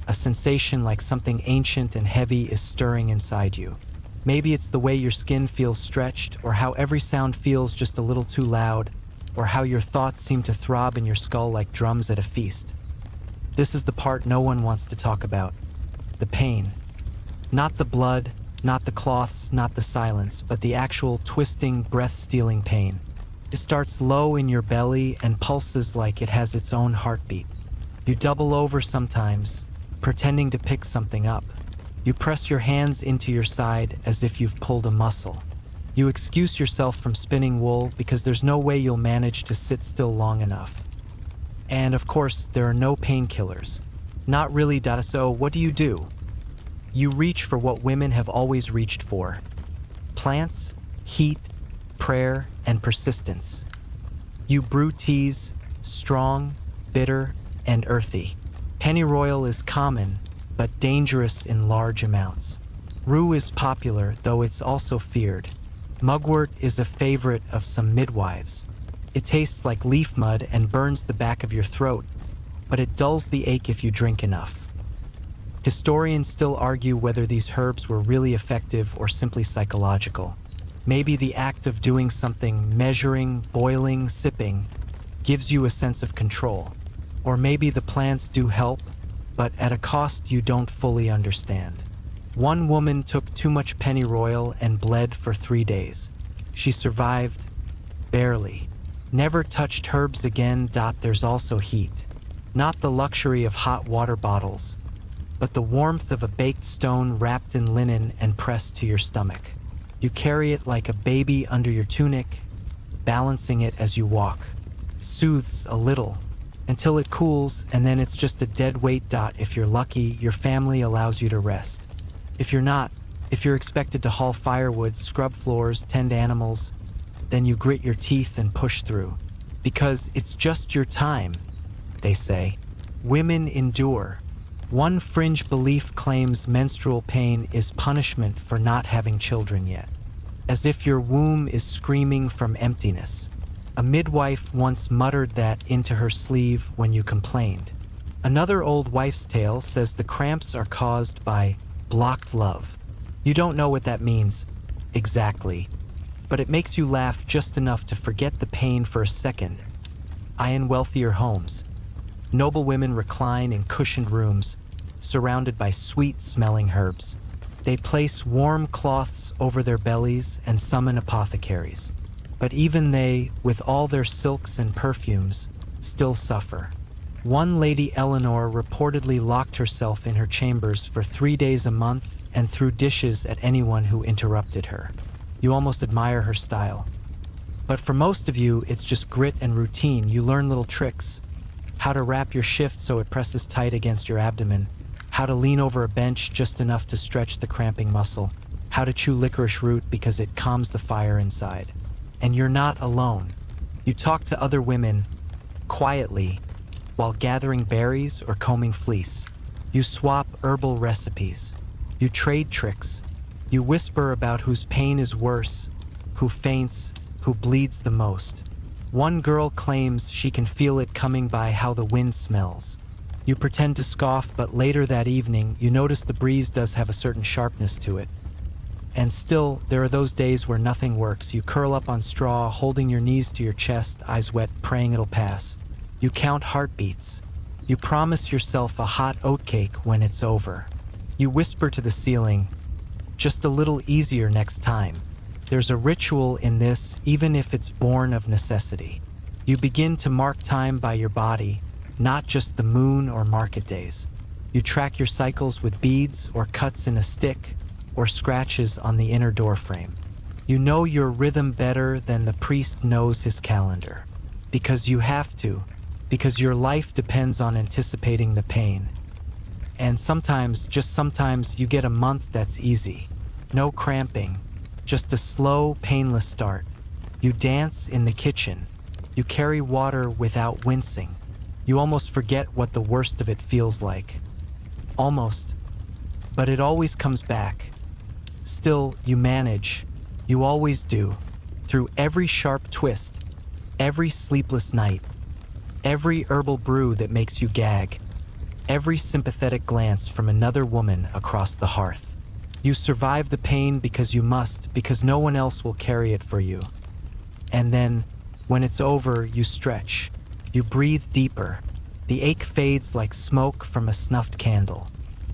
Speaker 1: a sensation like something ancient and heavy is stirring inside you. Maybe it's the way your skin feels stretched, or how every sound feels just a little too loud, or how your thoughts seem to throb in your skull like drums at a feast. This is the part no one wants to talk about. The pain. Not the blood, not the cloths, not the silence, but the actual twisting, breath-stealing pain. It starts low in your belly and pulses like it has its own heartbeat. You double over sometimes, pretending to pick something up. You press your hands into your side as if you've pulled a muscle. You excuse yourself from spinning wool because there's no way you'll manage to sit still long enough. And of course, there are no painkillers. Not really, so what do? You reach for what women have always reached for. Plants, heat, prayer, and persistence. You brew teas, strong, bitter, and earthy. Pennyroyal is common, but dangerous in large amounts. Rue is popular, though it's also feared. Mugwort is a favorite of some midwives. It tastes like leaf mud and burns the back of your throat, but it dulls the ache if you drink enough. Historians still argue whether these herbs were really effective or simply psychological. Maybe the act of doing something, measuring, boiling, sipping, gives you a sense of control. Or maybe the plants do help, but at a cost you don't fully understand. One woman took too much pennyroyal and bled for 3 days. She survived, barely. Never touched herbs again. There's also heat. Not the luxury of hot water bottles, but the warmth of a baked stone wrapped in linen and pressed to your stomach. You carry it like a baby under your tunic, balancing it as you walk. Soothes a little, until it cools, and then it's just a dead weight. If you're lucky, your family allows you to rest. If you're not, if you're expected to haul firewood, scrub floors, tend animals, then you grit your teeth and push through. Because it's just your time, they say. Women endure. One fringe belief claims menstrual pain is punishment for not having children yet, as if your womb is screaming from emptiness. A midwife once muttered that into her sleeve when you complained. Another old wife's tale says the cramps are caused by blocked love. You don't know what that means exactly, but it makes you laugh just enough to forget the pain for a second. In wealthier homes, noble women recline in cushioned rooms, surrounded by sweet-smelling herbs. They place warm cloths over their bellies and summon apothecaries. But even they, with all their silks and perfumes, still suffer. One Lady Eleanor reportedly locked herself in her chambers for 3 days a month and threw dishes at anyone who interrupted her. You almost admire her style. But for most of you, it's just grit and routine. You learn little tricks. How to wrap your shift so it presses tight against your abdomen. How to lean over a bench just enough to stretch the cramping muscle. How to chew licorice root because it calms the fire inside. And you're not alone. You talk to other women, quietly, while gathering berries or combing fleece. You swap herbal recipes. You trade tricks. You whisper about whose pain is worse, who faints, who bleeds the most. One girl claims she can feel it coming by how the wind smells. You pretend to scoff, but later that evening, you notice the breeze does have a certain sharpness to it. And still, there are those days where nothing works. You curl up on straw, holding your knees to your chest, eyes wet, praying it'll pass. You count heartbeats. You promise yourself a hot oatcake when it's over. You whisper to the ceiling, just a little easier next time. There's a ritual in this, even if it's born of necessity. You begin to mark time by your body, not just the moon or market days. You track your cycles with beads or cuts in a stick, or scratches on the inner doorframe. You know your rhythm better than the priest knows his calendar. Because you have to. Because your life depends on anticipating the pain. And sometimes, just sometimes, you get a month that's easy. No cramping. Just a slow, painless start. You dance in the kitchen. You carry water without wincing. You almost forget what the worst of it feels like. Almost. But it always comes back. Still, you manage. You always do. Through every sharp twist, every sleepless night, every herbal brew that makes you gag, every sympathetic glance from another woman across the hearth. You survive the pain because you must, because no one else will carry it for you. And then, when it's over, you stretch. You breathe deeper. The ache fades like smoke from a snuffed candle.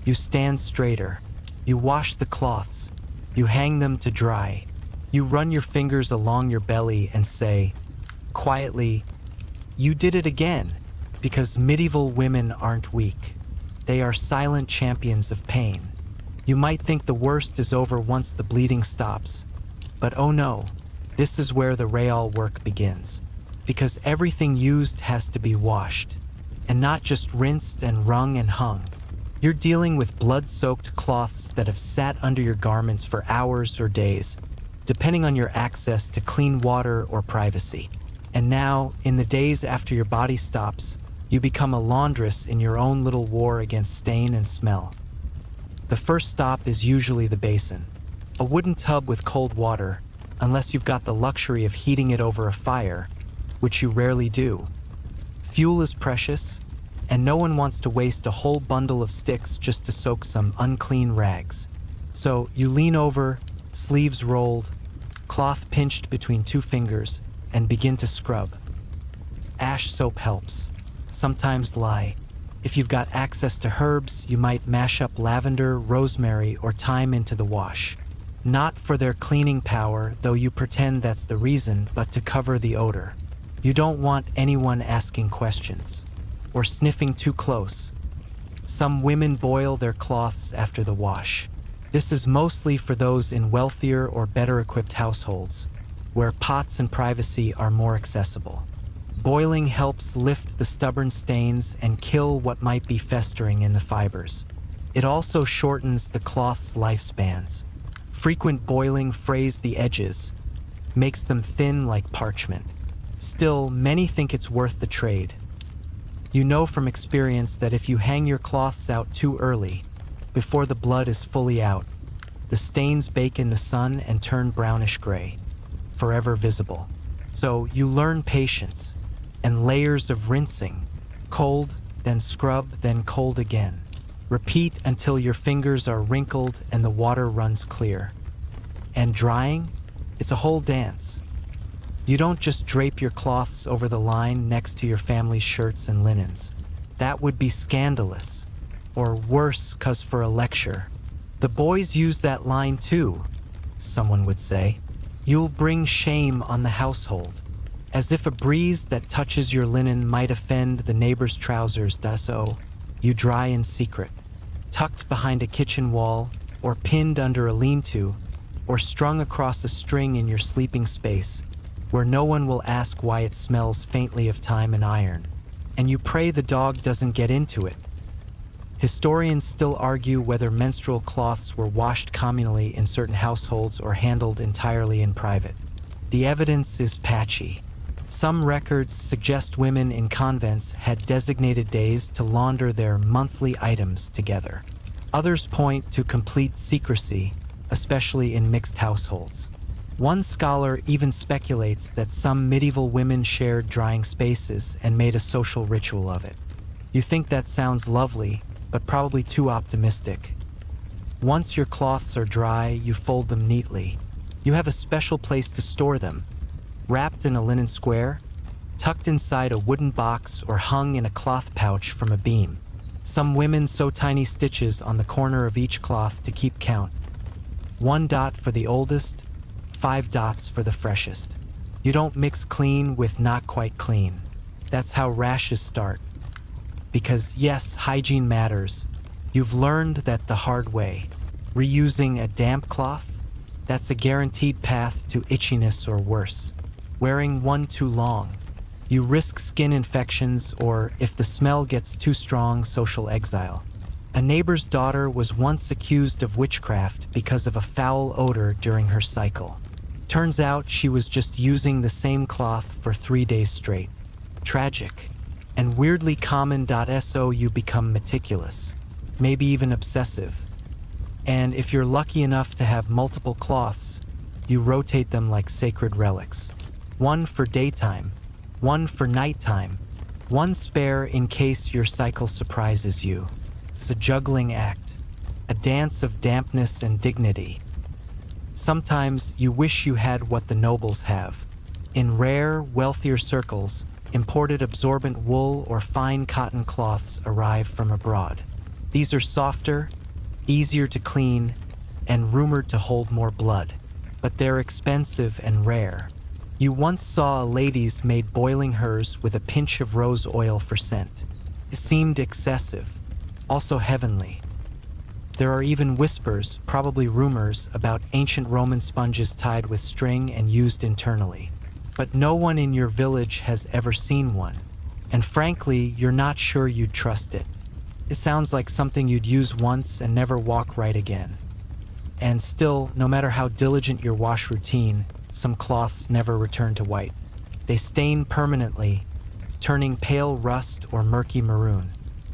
Speaker 1: You stand straighter. You wash the cloths. You hang them to dry. You run your fingers along your belly and say, quietly, you did it again, because medieval women aren't weak. They are silent champions of pain. You might think the worst is over once the bleeding stops, but oh no, this is where the real work begins. Because everything used has to be washed, and not just rinsed and wrung and hung. You're dealing with blood-soaked cloths that have sat under your garments for hours or days, depending on your access to clean water or privacy. And now, in the days after your body stops, you become a laundress in your own little war against stain and smell. The first stop is usually the basin, a wooden tub with cold water, unless you've got the luxury of heating it over a fire, which you rarely do. Fuel is precious, and no one wants to waste a whole bundle of sticks just to soak some unclean rags. So you lean over, sleeves rolled, cloth pinched between 2 fingers, and begin to scrub. Ash soap helps, sometimes lye. If you've got access to herbs, you might mash up lavender, rosemary, or thyme into the wash. Not for their cleaning power, though you pretend that's the reason, but to cover the odor. You don't want anyone asking questions or sniffing too close. Some women boil their cloths after the wash. This is mostly for those in wealthier or better equipped households, where pots and privacy are more accessible. Boiling helps lift the stubborn stains and kill what might be festering in the fibers. It also shortens the cloth's lifespans. Frequent boiling frays the edges, makes them thin like parchment. Still, many think it's worth the trade. You know from experience that if you hang your cloths out too early, before the blood is fully out, the stains bake in the sun and turn brownish gray, forever visible. So you learn patience and layers of rinsing, cold, then scrub, then cold again. Repeat until your fingers are wrinkled and the water runs clear. And drying? It's a whole dance. You don't just drape your cloths over the line next to your family's shirts and linens. That would be scandalous. Or worse, 'cause for a lecture. The boys use that line too, someone would say. You'll bring shame on the household. As if a breeze that touches your linen might offend the neighbor's trousers, so you dry in secret, tucked behind a kitchen wall, or pinned under a lean-to, or strung across a string in your sleeping space, where no one will ask why it smells faintly of thyme and iron, and you pray the dog doesn't get into it. Historians still argue whether menstrual cloths were washed communally in certain households or handled entirely in private. The evidence is patchy. Some records suggest women in convents had designated days to launder their monthly items together. Others point to complete secrecy, especially in mixed households. One scholar even speculates that some medieval women shared drying spaces and made a social ritual of it. You think that sounds lovely, but probably too optimistic. Once your cloths are dry, you fold them neatly. You have a special place to store them, wrapped in a linen square, tucked inside a wooden box, or hung in a cloth pouch from a beam. Some women sew tiny stitches on the corner of each cloth to keep count. 1 dot for the oldest, 5 dots for the freshest. You don't mix clean with not quite clean. That's how rashes start. Because yes, hygiene matters. You've learned that the hard way. Reusing a damp cloth? That's a guaranteed path to itchiness or worse. Wearing one too long. You risk skin infections or, if the smell gets too strong, social exile. A neighbor's daughter was once accused of witchcraft because of a foul odor during her cycle. Turns out she was just using the same cloth for 3 days straight. Tragic. And weirdly common. So you become meticulous, maybe even obsessive. And if you're lucky enough to have multiple cloths, you rotate them like sacred relics. One for daytime, one for nighttime, one spare in case your cycle surprises you. It's a juggling act, a dance of dampness and dignity. Sometimes you wish you had what the nobles have. In rare, wealthier circles, imported absorbent wool or fine cotton cloths arrive from abroad. These are softer, easier to clean, and rumored to hold more blood, but they're expensive and rare. You once saw a lady's maid boiling hers with a pinch of rose oil for scent. It seemed excessive, also heavenly. There are even whispers, probably rumors, about ancient Roman sponges tied with string and used internally. But no one in your village has ever seen one, and frankly, you're not sure you'd trust it. It sounds like something you'd use once and never walk right again. And still, no matter how diligent your wash routine, some cloths never return to white. They stain permanently, turning pale rust or murky maroon.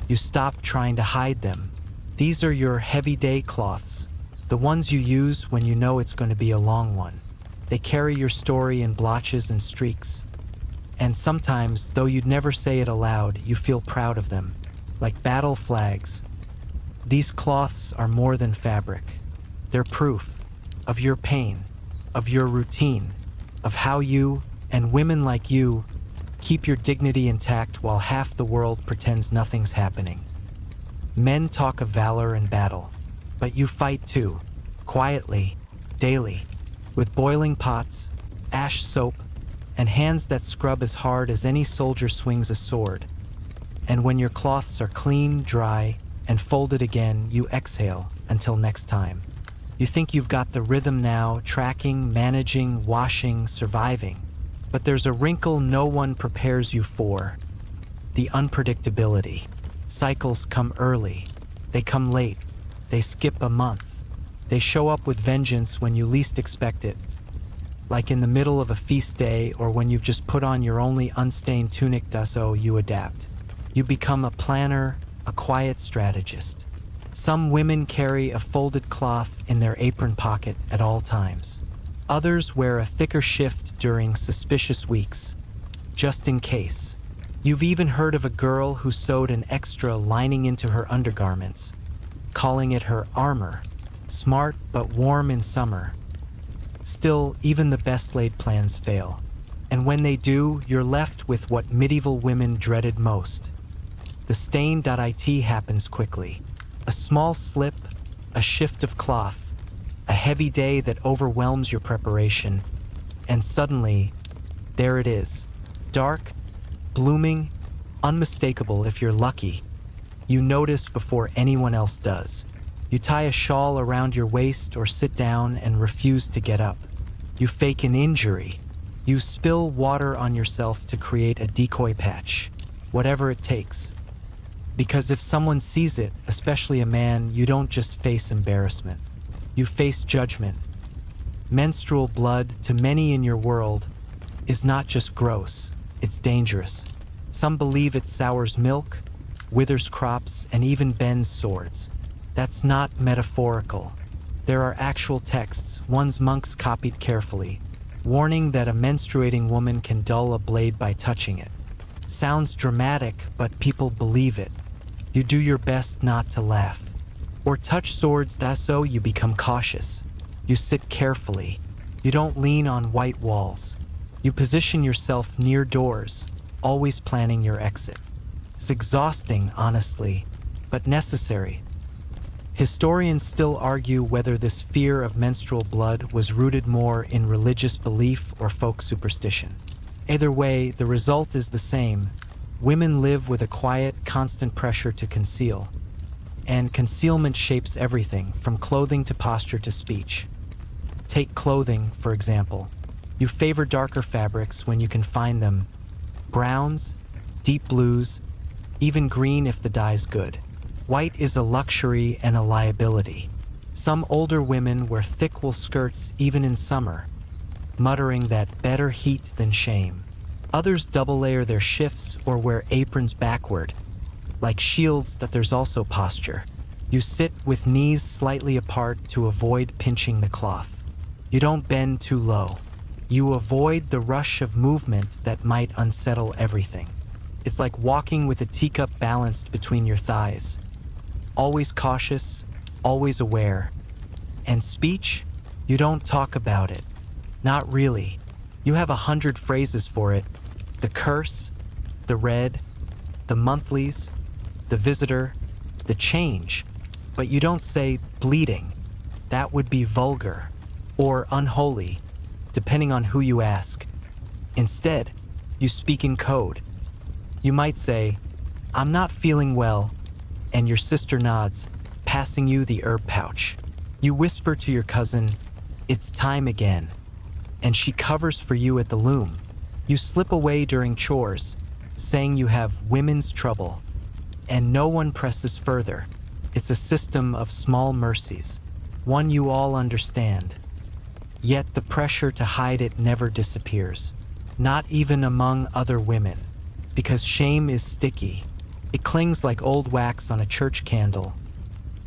Speaker 1: You stop trying to hide them. These are your heavy day cloths, the ones you use when you know it's going to be a long one. They carry your story in blotches and streaks. And sometimes, though you'd never say it aloud, you feel proud of them, like battle flags. These cloths are more than fabric. They're proof of your pain, of your routine, of how you, and women like you, Keep your dignity intact while half the world pretends nothing's happening. Men talk of valor and battle, but you fight too, quietly, daily, with boiling pots, ash soap, and hands that scrub as hard as any soldier swings a sword. And when your cloths are clean, dry, and folded again, you exhale until next time. You think you've got the rhythm now, tracking, managing, washing, surviving. But there's a wrinkle no one prepares you for: the unpredictability. Cycles come early, they come late, they skip a month. They show up with vengeance when you least expect it, like in the middle of a feast day or when you've just put on your only unstained tunic. So you adapt. You become a planner, a quiet strategist. Some women carry a folded cloth in their apron pocket at all times. Others wear a thicker shift during suspicious weeks, just in case. You've even heard of a girl who sewed an extra lining into her undergarments, calling it her armor. Smart but warm in summer. Still, even the best laid plans fail. And when they do, you're left with what medieval women dreaded most. The stain.it happens quickly. A small slip, a shift of cloth, a heavy day that overwhelms your preparation, and suddenly, there it is. Dark, blooming, unmistakable if you're lucky. You notice before anyone else does. You tie a shawl around your waist or sit down and refuse to get up. You fake an injury. You spill water on yourself to create a decoy patch, whatever it takes. Because if someone sees it, especially a man, you don't just face embarrassment. You face judgment. Menstrual blood, to many in your world, is not just gross, it's dangerous. Some believe it sours milk, withers crops, and even bends swords. That's not metaphorical. There are actual texts, ones monks copied carefully, warning that a menstruating woman can dull a blade by touching it. Sounds dramatic, but people believe it. You do your best not to laugh. Or touch swords, so you become cautious. You sit carefully. You don't lean on white walls. You position yourself near doors, always planning your exit. It's exhausting, honestly, but necessary. Historians still argue whether this fear of menstrual blood was rooted more in religious belief or folk superstition. Either way, the result is the same. Women live with a quiet, constant pressure to conceal. And concealment shapes everything, from clothing to posture to speech. Take clothing, for example. You favor darker fabrics when you can find them. Browns, deep blues, even green if the dye's good. White is a luxury and a liability. Some older women wear thick wool skirts even in summer, muttering that better heat than shame. Others double layer their shifts or wear aprons backward, like shields. That there's also posture. You sit with knees slightly apart to avoid pinching the cloth. You don't bend too low. You avoid the rush of movement that might unsettle everything. It's like walking with a teacup balanced between your thighs. Always cautious, always aware. And speech? You don't talk about it. Not really. You have 100 phrases for it. The curse, the red, the monthlies, the visitor, the change. But you don't say bleeding. That would be vulgar or unholy, depending on who you ask. Instead, you speak in code. You might say, "I'm not feeling well," and your sister nods, passing you the herb pouch. You whisper to your cousin, "It's time again," and she covers for you at the loom. You slip away during chores, saying you have women's trouble, and no one presses further. It's a system of small mercies, one you all understand. Yet the pressure to hide it never disappears, not even among other women, because shame is sticky. It clings like old wax on a church candle,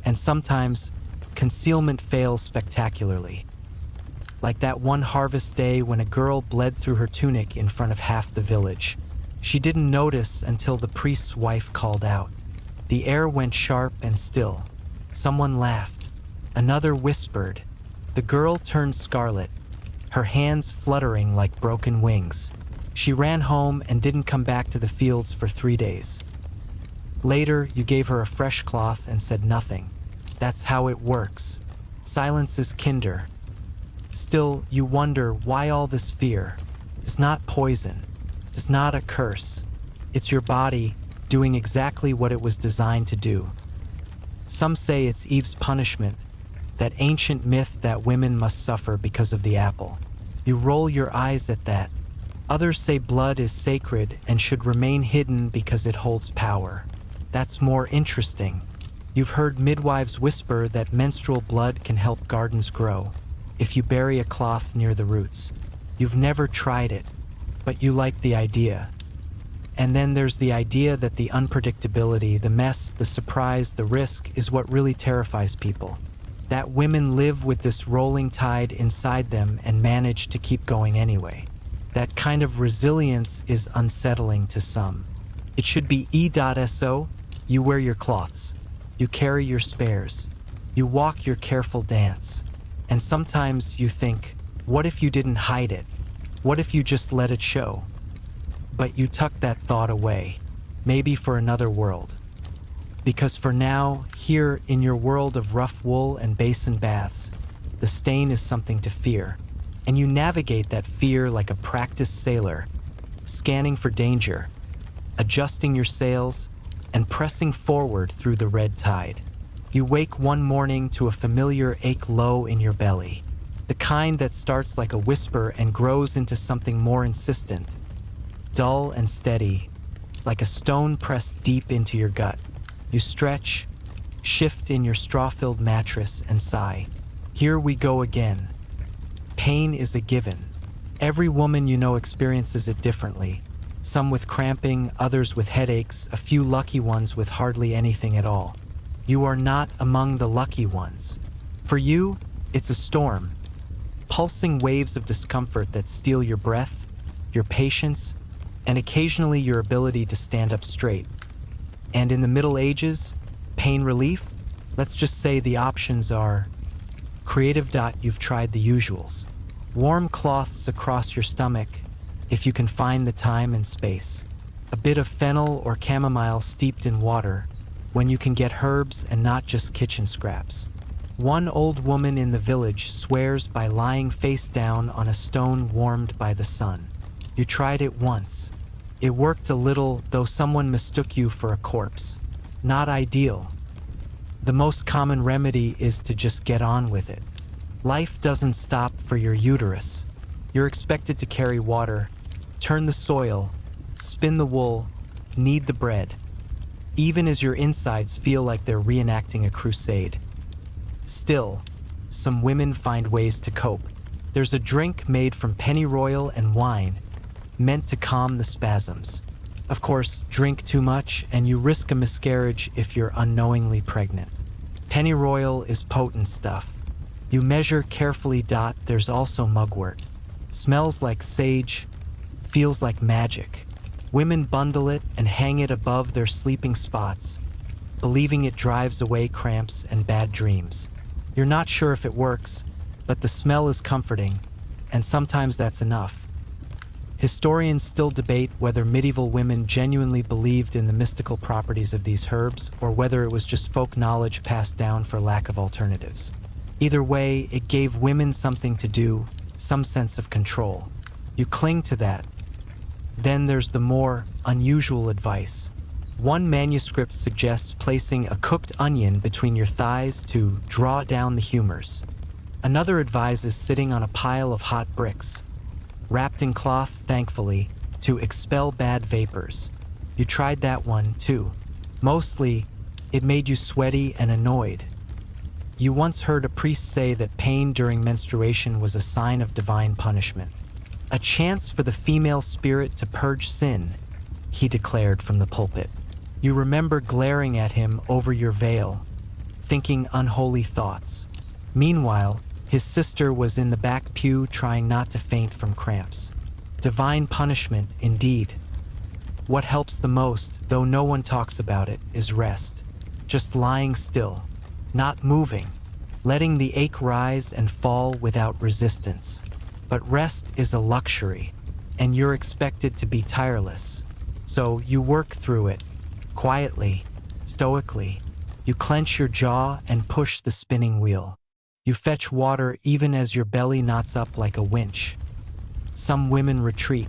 Speaker 1: and sometimes concealment fails spectacularly. Like that one harvest day when a girl bled through her tunic in front of half the village. She didn't notice until the priest's wife called out. The air went sharp and still. Someone laughed. Another whispered. The girl turned scarlet, her hands fluttering like broken wings. She ran home and didn't come back to the fields for 3 days. Later, you gave her a fresh cloth and said nothing. That's how it works. Silence is kinder. Still, you wonder why all this fear. It's not poison. It's not a curse. It's your body doing exactly what it was designed to do. Some say it's Eve's punishment, that ancient myth that women must suffer because of the apple. You roll your eyes at that. Others say blood is sacred and should remain hidden because it holds power. That's more interesting. You've heard midwives whisper that menstrual blood can help gardens grow if you bury a cloth near the roots. You've never tried it, but you like the idea. And then there's the idea that the unpredictability, the mess, the surprise, the risk is what really terrifies people. That women live with this rolling tide inside them and manage to keep going anyway. That kind of resilience is unsettling to some. It should be E.so. You wear your cloths. You carry your spares. You walk your careful dance. And sometimes you think, what if you didn't hide it? What if you just let it show? But you tuck that thought away, maybe for another world. Because for now, here in your world of rough wool and basin baths, the stain is something to fear. And you navigate that fear like a practiced sailor, scanning for danger, adjusting your sails, and pressing forward through the red tide. You wake one morning to a familiar ache low in your belly, the kind that starts like a whisper and grows into something more insistent, dull and steady, like a stone pressed deep into your gut. You stretch, shift in your straw-filled mattress, and sigh. Here we go again. Pain is a given. Every woman you know experiences it differently. Some with cramping, others with headaches, a few lucky ones with hardly anything at all. You are not among the lucky ones. For you, it's a storm. Pulsing waves of discomfort that steal your breath, your patience, and occasionally your ability to stand up straight. And in the Middle Ages, pain relief? Let's just say the options are creative. You've tried the usuals. Warm cloths across your stomach, if you can find the time and space. A bit of fennel or chamomile steeped in water, when you can get herbs and not just kitchen scraps. One old woman in the village swears by lying face down on a stone warmed by the sun. You tried it once. It worked a little, though someone mistook you for a corpse. Not ideal. The most common remedy is to just get on with it. Life doesn't stop for your uterus. You're expected to carry water, turn the soil, spin the wool, knead the bread, even as your insides feel like they're reenacting a crusade. Still, some women find ways to cope. There's a drink made from pennyroyal and wine meant to calm the spasms. Of course, drink too much and you risk a miscarriage if you're unknowingly pregnant. Pennyroyal is potent stuff. You measure carefully. There's also mugwort. Smells like sage, feels like magic. Women bundle it and hang it above their sleeping spots, believing it drives away cramps and bad dreams. You're not sure if it works, but the smell is comforting, and sometimes that's enough. Historians still debate whether medieval women genuinely believed in the mystical properties of these herbs or whether it was just folk knowledge passed down for lack of alternatives. Either way, it gave women something to do, some sense of control. You cling to that. Then there's the more unusual advice. One manuscript suggests placing a cooked onion between your thighs to draw down the humors. Another advises sitting on a pile of hot bricks, wrapped in cloth, thankfully, to expel bad vapors. You tried that one, too. Mostly, it made you sweaty and annoyed. You once heard a priest say that pain during menstruation was a sign of divine punishment. A chance for the female spirit to purge sin, he declared from the pulpit. You remember glaring at him over your veil, thinking unholy thoughts. Meanwhile, his sister was in the back pew trying not to faint from cramps. Divine punishment, indeed. What helps the most, though no one talks about it, is rest. Just lying still, not moving, letting the ache rise and fall without resistance. But rest is a luxury. and you're expected to be tireless. So you work through it, quietly, stoically. You clench your jaw and push the spinning wheel. You fetch water even as your belly knots up like a winch. Some women retreat.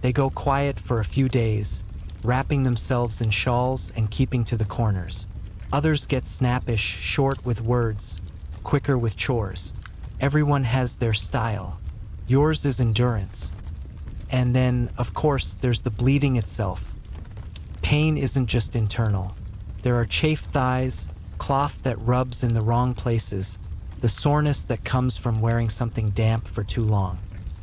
Speaker 1: They go quiet for a few days, wrapping themselves in shawls and keeping to the corners. Others get snappish, short with words, quicker with chores. Everyone has their style. Yours is endurance. And then, of course, there's the bleeding itself. Pain isn't just internal. There are chafed thighs, cloth that rubs in the wrong places, the soreness that comes from wearing something damp for too long.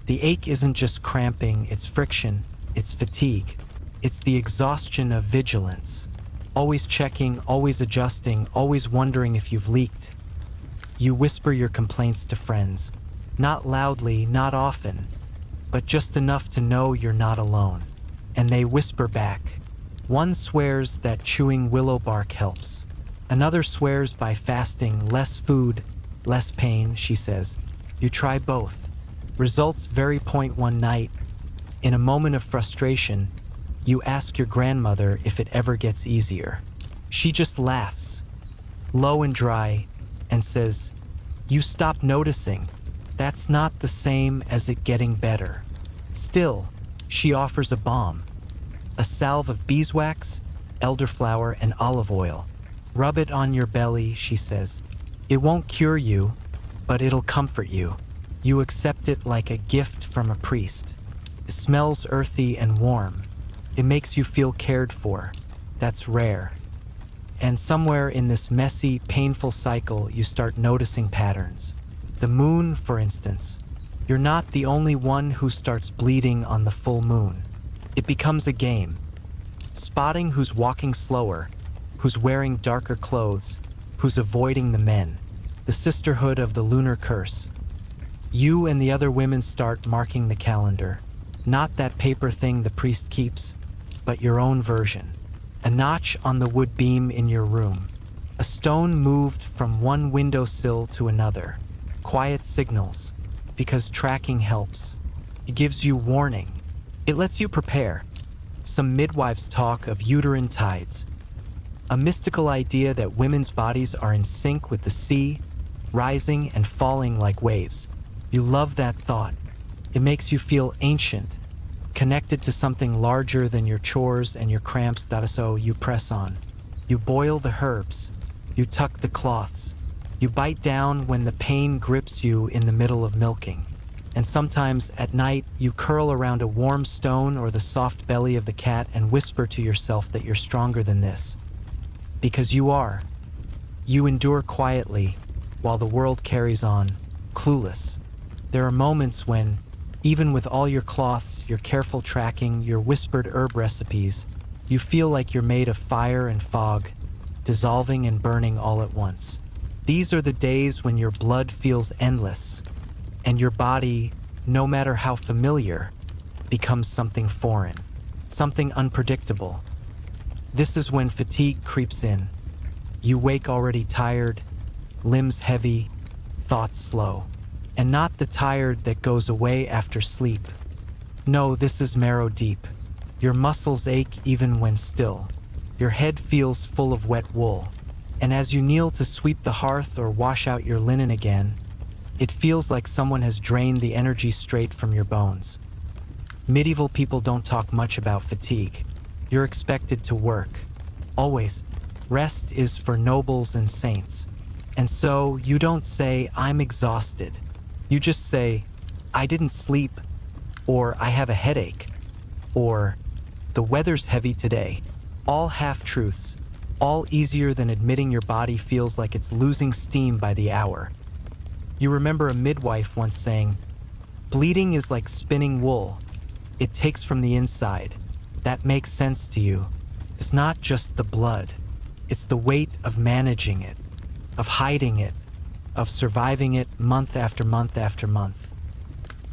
Speaker 1: The ache isn't just cramping, it's friction, it's fatigue. It's the exhaustion of vigilance. Always checking, always adjusting, always wondering if you've leaked. You whisper your complaints to friends. Not loudly, not often, but just enough to know you're not alone. And they whisper back. One swears that chewing willow bark helps. Another swears by fasting, less food, less pain, she says. You try both. Results vary. One night, in a moment of frustration, you ask your grandmother if it ever gets easier. She just laughs, low and dry, and says, "You stop noticing. That's not the same as it getting better." Still, she offers a balm, a salve of beeswax, elderflower, and olive oil. Rub it on your belly, she says. It won't cure you, but it'll comfort you. You accept it like a gift from a priest. It smells earthy and warm. It makes you feel cared for. That's rare. And somewhere in this messy, painful cycle, you start noticing patterns. The moon, for instance. You're not the only one who starts bleeding on the full moon. It becomes a game. Spotting who's walking slower, who's wearing darker clothes, who's avoiding the men. The sisterhood of the lunar curse. You and the other women start marking the calendar. Not that paper thing the priest keeps, but your own version. A notch on the wood beam in your room. A stone moved from one windowsill to another. Quiet signals, because tracking helps. It gives you warning. It lets you prepare. Some midwives talk of uterine tides. A mystical idea that women's bodies are in sync with the sea, rising and falling like waves. You love that thought. It makes you feel ancient, connected to something larger than your chores and your cramps. So you press on. You boil the herbs. You tuck the cloths. You bite down when the pain grips you in the middle of milking. And sometimes at night, you curl around a warm stone or the soft belly of the cat and whisper to yourself that you're stronger than this. Because you are. You endure quietly while the world carries on, clueless. There are moments when, even with all your cloths, your careful tracking, your whispered herb recipes, you feel like you're made of fire and fog, dissolving and burning all at once. These are the days when your blood feels endless, and your body, no matter how familiar, becomes something foreign, something unpredictable. This is when fatigue creeps in. You wake already tired, limbs heavy, thoughts slow. And not the tired that goes away after sleep. No, this is marrow deep. Your muscles ache even when still. Your head feels full of wet wool. And as you kneel to sweep the hearth or wash out your linen again, it feels like someone has drained the energy straight from your bones. Medieval people don't talk much about fatigue. You're expected to work. Always. Rest is for nobles and saints. And so you don't say, "I'm exhausted." You just say, "I didn't sleep," or "I have a headache," or "The weather's heavy today." All half-truths, all easier than admitting your body feels like it's losing steam by the hour. You remember a midwife once saying, "Bleeding is like spinning wool. It takes from the inside." That makes sense to you. It's not just the blood. It's the weight of managing it, of hiding it, of surviving it month after month after month.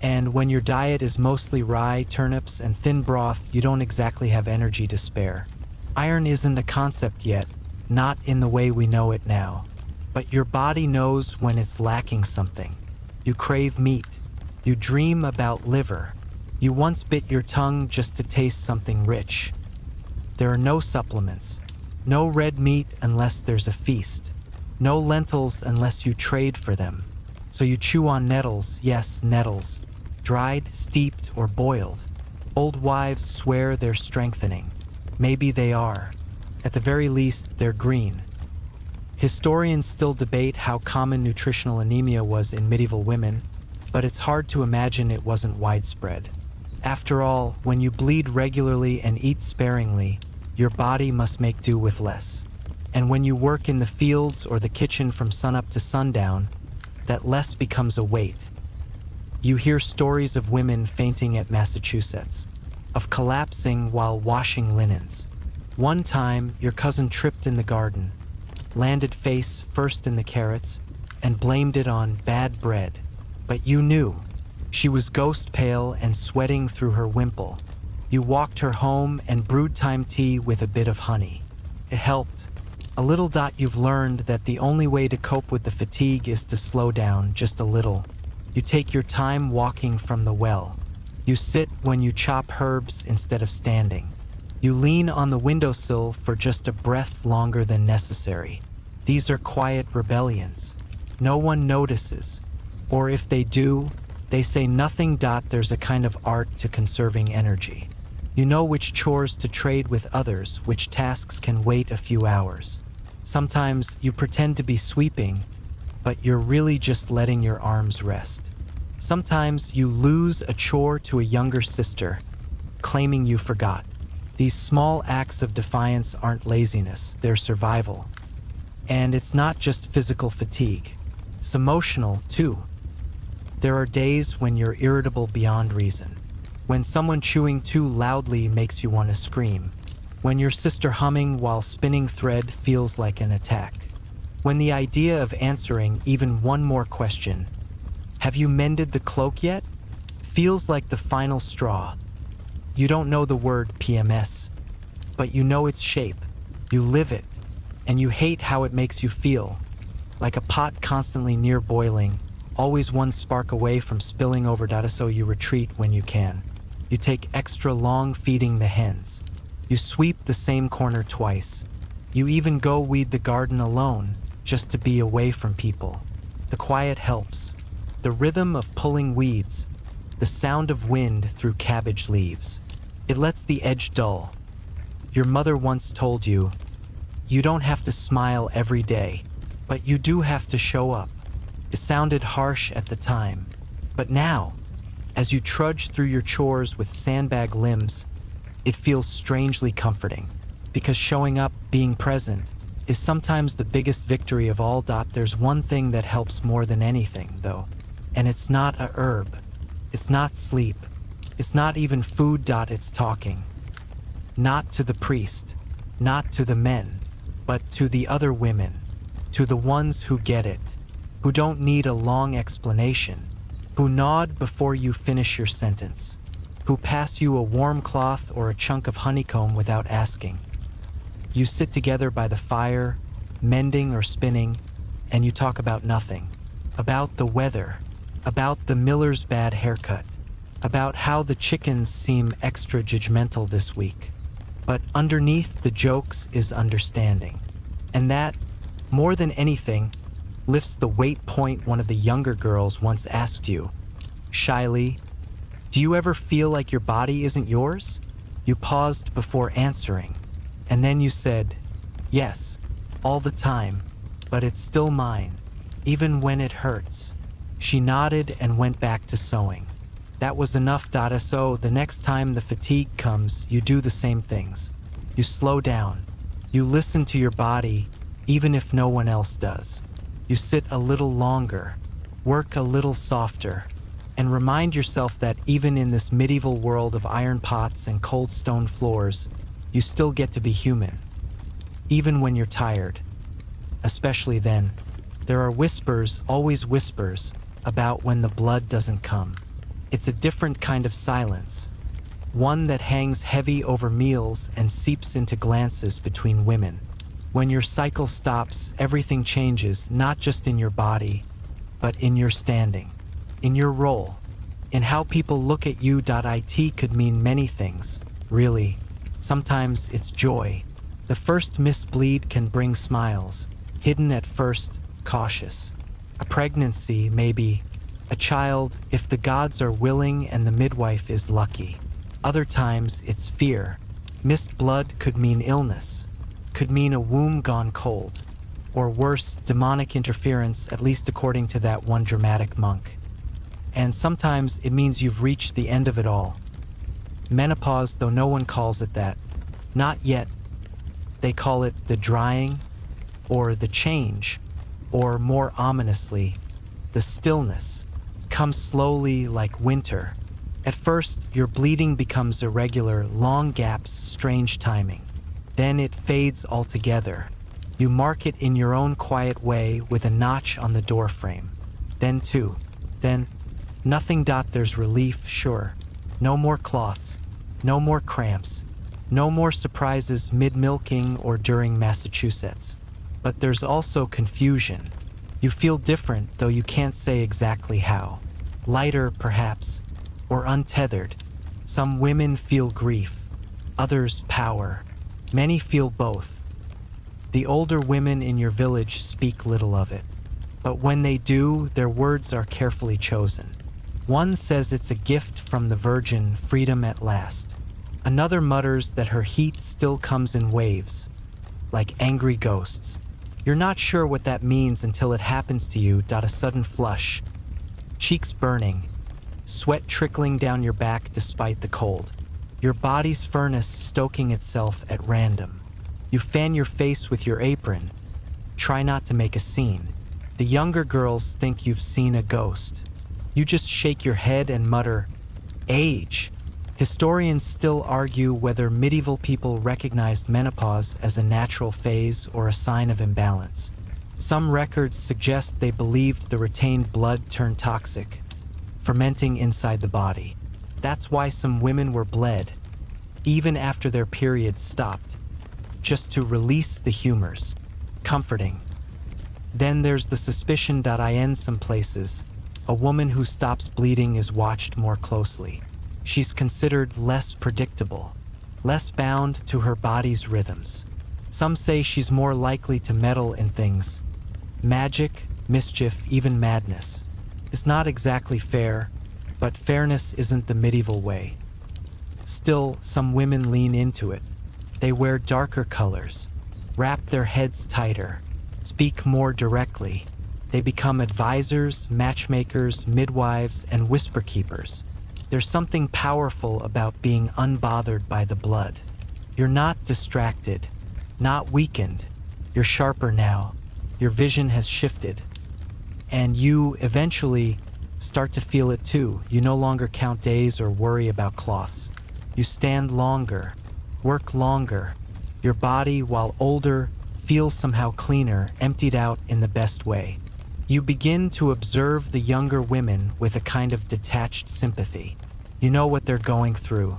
Speaker 1: And when your diet is mostly rye, turnips, and thin broth, you don't exactly have energy to spare. Iron isn't a concept yet, not in the way we know it now. But your body knows when it's lacking something. You crave meat. You dream about liver. You once bit your tongue just to taste something rich. There are no supplements, no red meat unless there's a feast, no lentils unless you trade for them. So you chew on nettles, yes, nettles, dried, steeped, or boiled. Old wives swear they're strengthening. Maybe they are. At the very least, they're green. Historians still debate how common nutritional anemia was in medieval women, but it's hard to imagine it wasn't widespread. After all, when you bleed regularly and eat sparingly, your body must make do with less. And when you work in the fields or the kitchen from sunup to sundown, that less becomes a weight. You hear stories of women fainting at Massachusetts, of collapsing while washing linens. One time, your cousin tripped in the garden, landed face first in the carrots, and blamed it on bad bread. But you knew. She was ghost pale and sweating through her wimple. You walked her home and brewed time tea with a bit of honey. It helped. A little. You've learned that the only way to cope with the fatigue is to slow down just a little. You take your time walking from the well. You sit when you chop herbs instead of standing. You lean on the windowsill for just a breath longer than necessary. These are quiet rebellions. No one notices. Or if they do, they say nothing. There's a kind of art to conserving energy. You know which chores to trade with others, which tasks can wait a few hours. Sometimes you pretend to be sweeping, but you're really just letting your arms rest. Sometimes you lose a chore to a younger sister, claiming you forgot. These small acts of defiance aren't laziness, they're survival. And it's not just physical fatigue, it's emotional too. There are days when you're irritable beyond reason. When someone chewing too loudly makes you want to scream. When your sister humming while spinning thread feels like an attack. When the idea of answering even one more question, "Have you mended the cloak yet?" feels like the final straw. You don't know the word PMS, but you know its shape. You live it, and you hate how it makes you feel. Like a pot constantly near boiling, always one spark away from spilling over. So you retreat when you can. You take extra long feeding the hens. You sweep the same corner twice. You even go weed the garden alone, just to be away from people. The quiet helps. The rhythm of pulling weeds, the sound of wind through cabbage leaves. It lets the edge dull. Your mother once told you, you don't have to smile every day, but you do have to show up. It sounded harsh at the time, but now, as you trudge through your chores with sandbag limbs, it feels strangely comforting, because showing up, being present, is sometimes the biggest victory of all. There's one thing that helps more than anything, though, and it's not a herb. It's not sleep. It's not even food. It's talking. Not to the priest, not to the men, but to the other women, to the ones who get it, who don't need a long explanation, who nod before you finish your sentence, who pass you a warm cloth or a chunk of honeycomb without asking. You sit together by the fire, mending or spinning, and you talk about nothing. About the weather, about the miller's bad haircut, about how the chickens seem extra judgmental this week. But underneath the jokes is understanding. And that, more than anything, lifts the weight point. One of the younger girls once asked you, shyly, "Do you ever feel like your body isn't yours?" You paused before answering, and then you said, "Yes, all the time, but it's still mine, even when it hurts." She nodded and went back to sewing. That was enough. So the next time the fatigue comes, you do the same things. You slow down. You listen to your body, even if no one else does. You sit a little longer, work a little softer, and remind yourself that even in this medieval world of iron pots and cold stone floors, you still get to be human. Even when you're tired. Especially then. There are whispers, always whispers, about when the blood doesn't come. It's a different kind of silence. One that hangs heavy over meals and seeps into glances between women. When your cycle stops, everything changes, not just in your body, but in your standing, in your role, In how people look at you. It could mean many things, really. Sometimes it's joy. The first missed bleed can bring smiles, hidden at first, cautious. A pregnancy, maybe. A child, if the gods are willing and the midwife is lucky. Other times, it's fear. Missed blood could mean illness, could mean a womb gone cold, or worse, demonic interference, at least according to that one dramatic monk. And sometimes it means you've reached the end of it all. Menopause, though no one calls it that. Not yet. They call it the drying, or the change, or more ominously, the stillness. Comes slowly like winter. At first, your bleeding becomes irregular, long gaps, strange timing. Then it fades altogether. You mark it in your own quiet way with a notch on the doorframe. Then, nothing. There's relief, sure. No more cloths, no more cramps, no more surprises mid-milking or during Massachusetts. But there's also confusion. You feel different, though you can't say exactly how. Lighter, perhaps, or untethered. Some women feel grief, others power. Many feel both. The older women in your village speak little of it. But when they do, their words are carefully chosen. One says it's a gift from the Virgin, freedom at last. Another mutters that her heat still comes in waves, like angry ghosts. You're not sure what that means until it happens to you. A sudden flush, cheeks burning, sweat trickling down your back despite the cold. Your body's furnace stoking itself at random. You fan your face with your apron. Try not to make a scene. The younger girls think you've seen a ghost. You just shake your head and mutter, age. Historians still argue whether medieval people recognized menopause as a natural phase or a sign of imbalance. Some records suggest they believed the retained blood turned toxic, fermenting inside the body. That's why some women were bled, even after their periods stopped, just to release the humors. Comforting. Then there's the suspicion. In some places, a woman who stops bleeding is watched more closely. She's considered less predictable, less bound to her body's rhythms. Some say she's more likely to meddle in things. Magic, mischief, even madness. It's not exactly fair, but fairness isn't the medieval way. Still, some women lean into it. They wear darker colors, wrap their heads tighter, speak more directly. They become advisors, matchmakers, midwives, and whisper keepers. There's something powerful about being unbothered by the blood. You're not distracted, not weakened. You're sharper now. Your vision has shifted. And you, eventually, start to feel it too. You no longer count days or worry about cloths. You stand longer, work longer. Your body, while older, feels somehow cleaner, emptied out in the best way. You begin to observe the younger women with a kind of detached sympathy. You know what they're going through.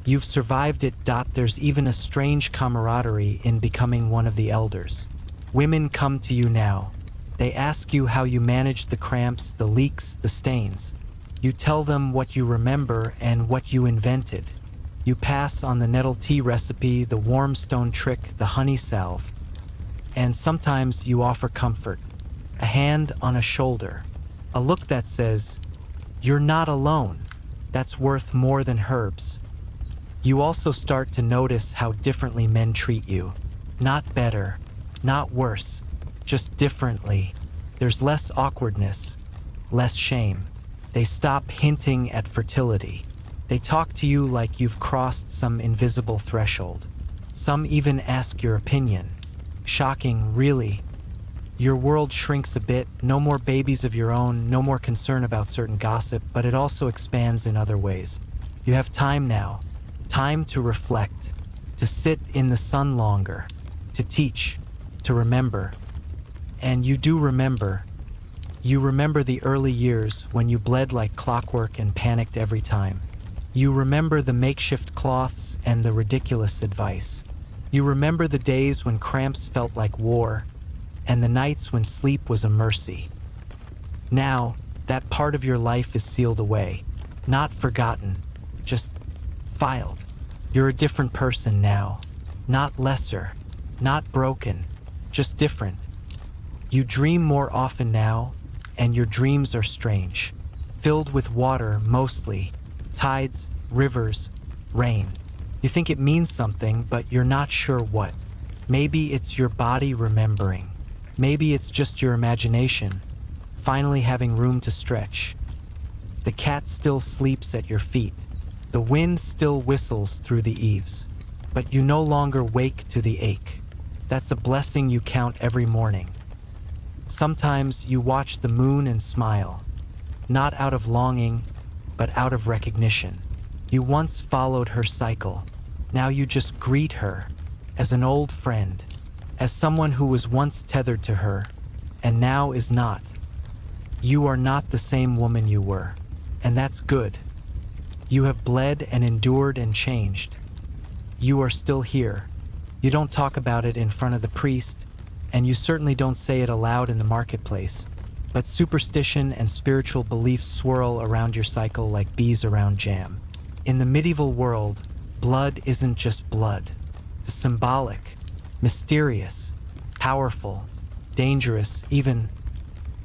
Speaker 1: You've survived it. There's even a strange camaraderie in becoming one of the elders. Women come to you now. They ask you how you managed the cramps, the leaks, the stains. You tell them what you remember and what you invented. You pass on the nettle tea recipe, the warm stone trick, the honey salve. And sometimes you offer comfort. A hand on a shoulder. A look that says, "You're not alone." That's worth more than herbs. You also start to notice how differently men treat you. Not better, not worse, just differently. There's less awkwardness, less shame. They stop hinting at fertility. They talk to you like you've crossed some invisible threshold. Some even ask your opinion. Shocking, really. Your world shrinks a bit, no more babies of your own, no more concern about certain gossip, but it also expands in other ways. You have time now, time to reflect, to sit in the sun longer, to teach, to remember. And you do remember. You remember the early years when you bled like clockwork and panicked every time. You remember the makeshift cloths and the ridiculous advice. You remember the days when cramps felt like war, and the nights when sleep was a mercy. Now, that part of your life is sealed away. Not forgotten, just filed. You're a different person now. Not lesser, not broken, just different. You dream more often now, and your dreams are strange. Filled with water, mostly. Tides, rivers, rain. You think it means something, but you're not sure what. Maybe it's your body remembering. Maybe it's just your imagination, finally having room to stretch. The cat still sleeps at your feet. The wind still whistles through the eaves. But you no longer wake to the ache. That's a blessing you count every morning. Sometimes you watch the moon and smile, not out of longing, but out of recognition. You once followed her cycle. Now you just greet her as an old friend, as someone who was once tethered to her and now is not. You are not the same woman you were, and that's good. You have bled and endured and changed. You are still here. You don't talk about it in front of the priest, and you certainly don't say it aloud in the marketplace, but superstition and spiritual beliefs swirl around your cycle like bees around jam. In the medieval world, blood isn't just blood. It's symbolic, mysterious, powerful, dangerous,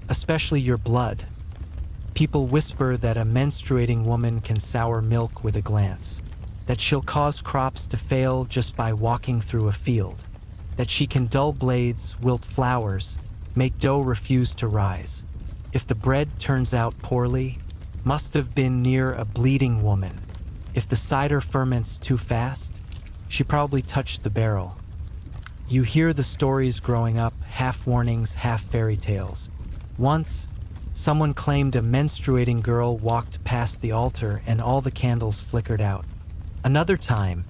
Speaker 1: especially your blood. People whisper that a menstruating woman can sour milk with a glance, that she'll cause crops to fail just by walking through a field, that she can dull blades, wilt flowers, make dough refuse to rise. If the bread turns out poorly, must have been near a bleeding woman. If the cider ferments too fast, she probably touched the barrel. You hear the stories growing up, half warnings, half fairy tales. Once, someone claimed a menstruating girl walked past the altar and all the candles flickered out. Another time,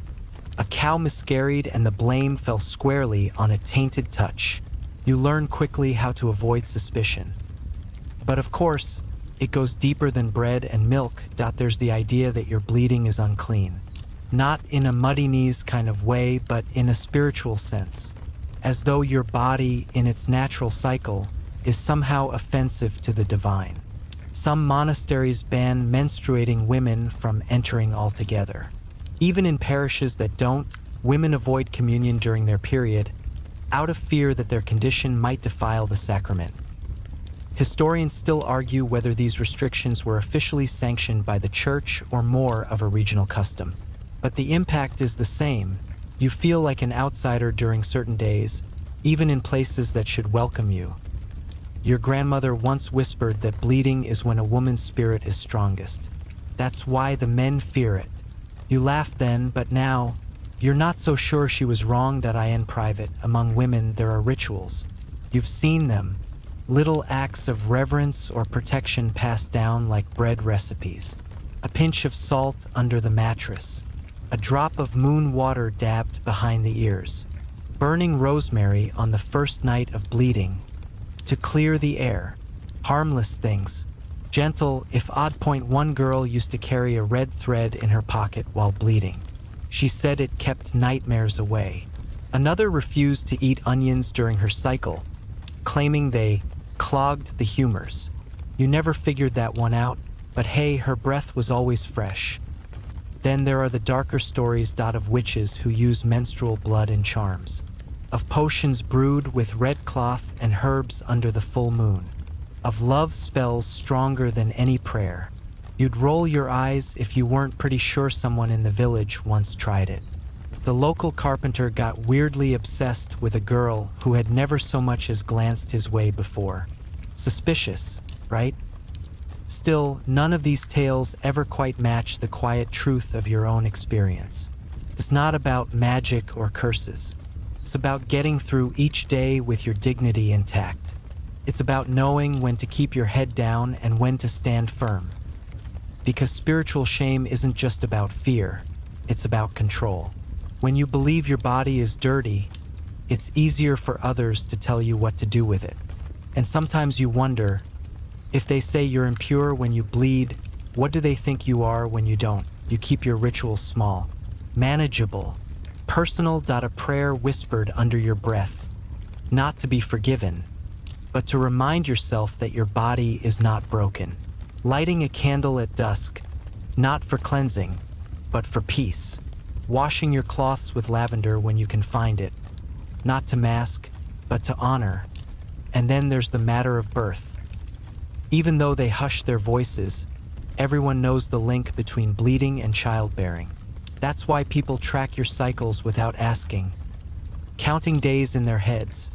Speaker 1: a cow miscarried and the blame fell squarely on a tainted touch. You learn quickly how to avoid suspicion. But of course, it goes deeper than bread and milk. There's the idea that your bleeding is unclean. Not in a muddy knees kind of way, but in a spiritual sense. As though your body, in its natural cycle, is somehow offensive to the divine. Some monasteries ban menstruating women from entering altogether. Even in parishes that don't, women avoid communion during their period, out of fear that their condition might defile the sacrament. Historians still argue whether these restrictions were officially sanctioned by the church or more of a regional custom. But the impact is the same. You feel like an outsider during certain days, even in places that should welcome you. Your grandmother once whispered that bleeding is when a woman's spirit is strongest. That's why the men fear it. You laughed then, but now, you're not so sure she was wrong. In private, among women there are rituals. You've seen them, little acts of reverence or protection passed down like bread recipes. A pinch of salt under the mattress, a drop of moon water dabbed behind the ears, burning rosemary on the first night of bleeding, to clear the air. Harmless things. Gentle, if odd. One girl used to carry a red thread in her pocket while bleeding. She said it kept nightmares away. Another refused to eat onions during her cycle, claiming they clogged the humors. You never figured that one out, but hey, her breath was always fresh. Then there are the darker stories of witches who use menstrual blood in charms, of potions brewed with red cloth and herbs under the full moon, of love spells stronger than any prayer. You'd roll your eyes if you weren't pretty sure someone in the village once tried it. The local carpenter got weirdly obsessed with a girl who had never so much as glanced his way before. Suspicious, right? Still, none of these tales ever quite match the quiet truth of your own experience. It's not about magic or curses. It's about getting through each day with your dignity intact. It's about knowing when to keep your head down and when to stand firm. Because spiritual shame isn't just about fear, it's about control. When you believe your body is dirty, it's easier for others to tell you what to do with it. And sometimes you wonder, if they say you're impure when you bleed, what do they think you are when you don't? You keep your rituals small, manageable, personal. A prayer whispered under your breath, not to be forgiven, but to remind yourself that your body is not broken. Lighting a candle at dusk, Not for cleansing, but for peace. Washing your cloths with lavender when you can find it. Not to mask, but to honor. And then there's the matter of birth. Even though they hush their voices, everyone knows the link between bleeding and childbearing. That's why people track your cycles without asking. Counting days in their heads,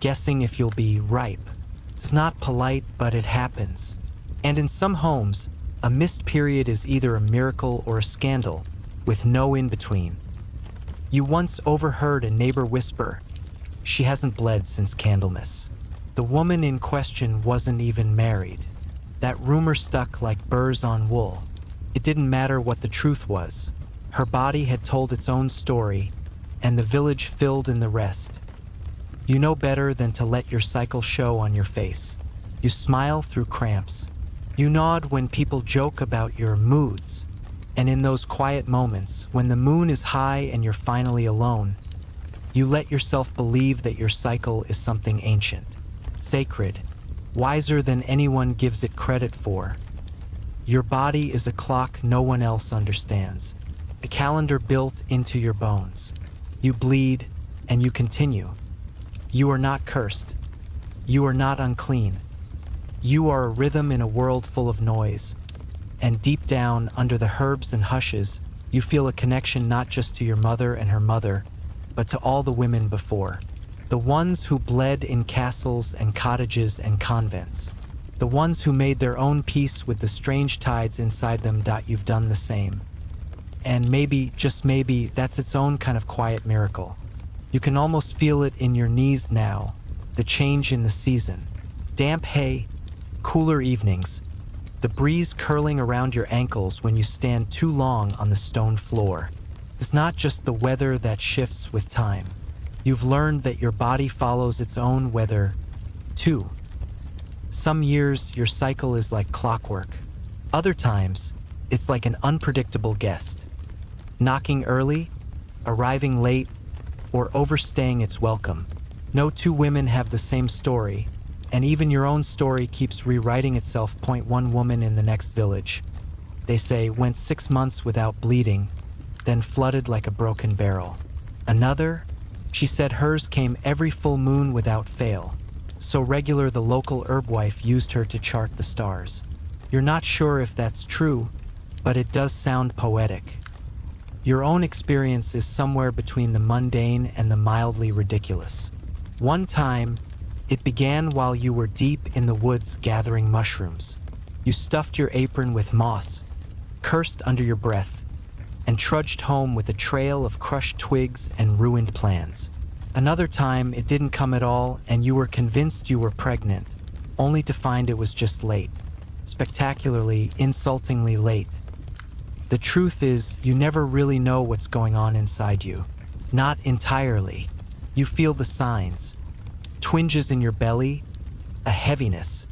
Speaker 1: guessing if you'll be ripe. It's not polite, but it happens. And in some homes, a missed period is either a miracle or a scandal, with no in-between. You once overheard a neighbor whisper, "She hasn't bled since Candlemas." The woman in question wasn't even married. That rumor stuck like burrs on wool. It didn't matter what the truth was. Her body had told its own story, and the village filled in the rest. You know better than to let your cycle show on your face. You smile through cramps. You nod when people joke about your moods. And in those quiet moments, when the moon is high and you're finally alone, you let yourself believe that your cycle is something ancient, sacred, wiser than anyone gives it credit for. Your body is a clock no one else understands, a calendar built into your bones. You bleed, and you continue. You are not cursed. You are not unclean. You are a rhythm in a world full of noise. And deep down, under the herbs and hushes, you feel a connection not just to your mother and her mother, but to all the women before. The ones who bled in castles and cottages and convents. The ones who made their own peace with the strange tides inside them. You've done the same. And maybe, just maybe, that's its own kind of quiet miracle. You can almost feel it in your knees now, the change in the season. Damp hay, cooler evenings, the breeze curling around your ankles when you stand too long on the stone floor. It's not just the weather that shifts with time. You've learned that your body follows its own weather, too. Some years, your cycle is like clockwork. Other times, it's like an unpredictable guest. Knocking early, arriving late, or overstaying its welcome. No two women have the same story, and even your own story keeps rewriting itself. One woman in the next village, they say, went 6 months without bleeding, then flooded like a broken barrel. Another, she said hers came every full moon without fail, so regular the local herbwife used her to chart the stars. You're not sure if that's true, but it does sound poetic. Your own experience is somewhere between the mundane and the mildly ridiculous. One time, it began while you were deep in the woods gathering mushrooms. You stuffed your apron with moss, cursed under your breath, and trudged home with a trail of crushed twigs and ruined plans. Another time, it didn't come at all, and you were convinced you were pregnant, only to find it was just late. Spectacularly, insultingly late. The truth is, you never really know what's going on inside you. Not entirely. You feel the signs. Twinges in your belly, a heaviness,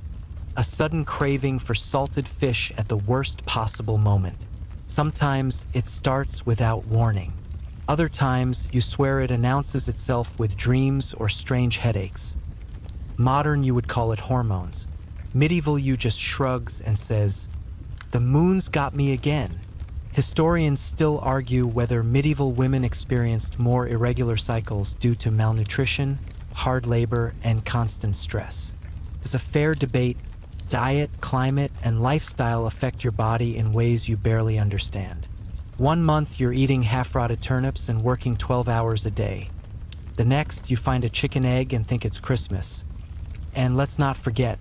Speaker 1: a sudden craving for salted fish at the worst possible moment. Sometimes it starts without warning. Other times, you swear it announces itself with dreams or strange headaches. Modern, you would call it hormones. Medieval, you just shrugs and says, "The moon's got me again." Historians still argue whether medieval women experienced more irregular cycles due to malnutrition, hard labor, and constant stress. It's a fair debate. Diet, climate, and lifestyle affect your body in ways you barely understand. 1 month you're eating half-rotted turnips and working 12 hours a day. The next, you find a chicken egg and think it's Christmas. And let's not forget,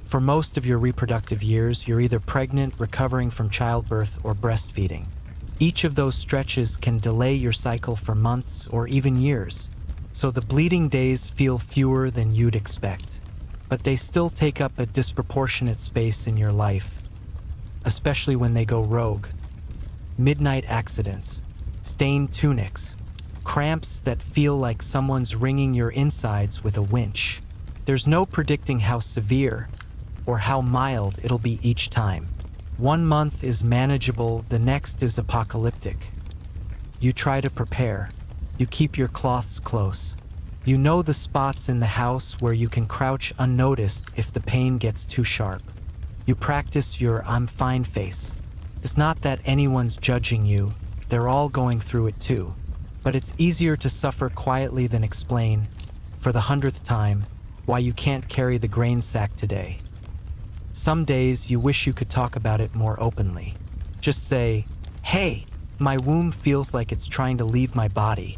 Speaker 1: for most of your reproductive years, you're either pregnant, recovering from childbirth, or breastfeeding. Each of those stretches can delay your cycle for months or even years, so the bleeding days feel fewer than you'd expect. But they still take up a disproportionate space in your life, especially when they go rogue. Midnight accidents, stained tunics, cramps that feel like someone's wringing your insides with a winch. There's no predicting how severe or how mild it'll be each time. 1 month is manageable, the next is apocalyptic. You try to prepare. You keep your cloths close. You know the spots in the house where you can crouch unnoticed if the pain gets too sharp. You practice your "I'm fine" face. It's not that anyone's judging you, they're all going through it too. But it's easier to suffer quietly than explain, for the 100th time, why you can't carry the grain sack today. Some days you wish you could talk about it more openly. Just say, "Hey, my womb feels like it's trying to leave my body,"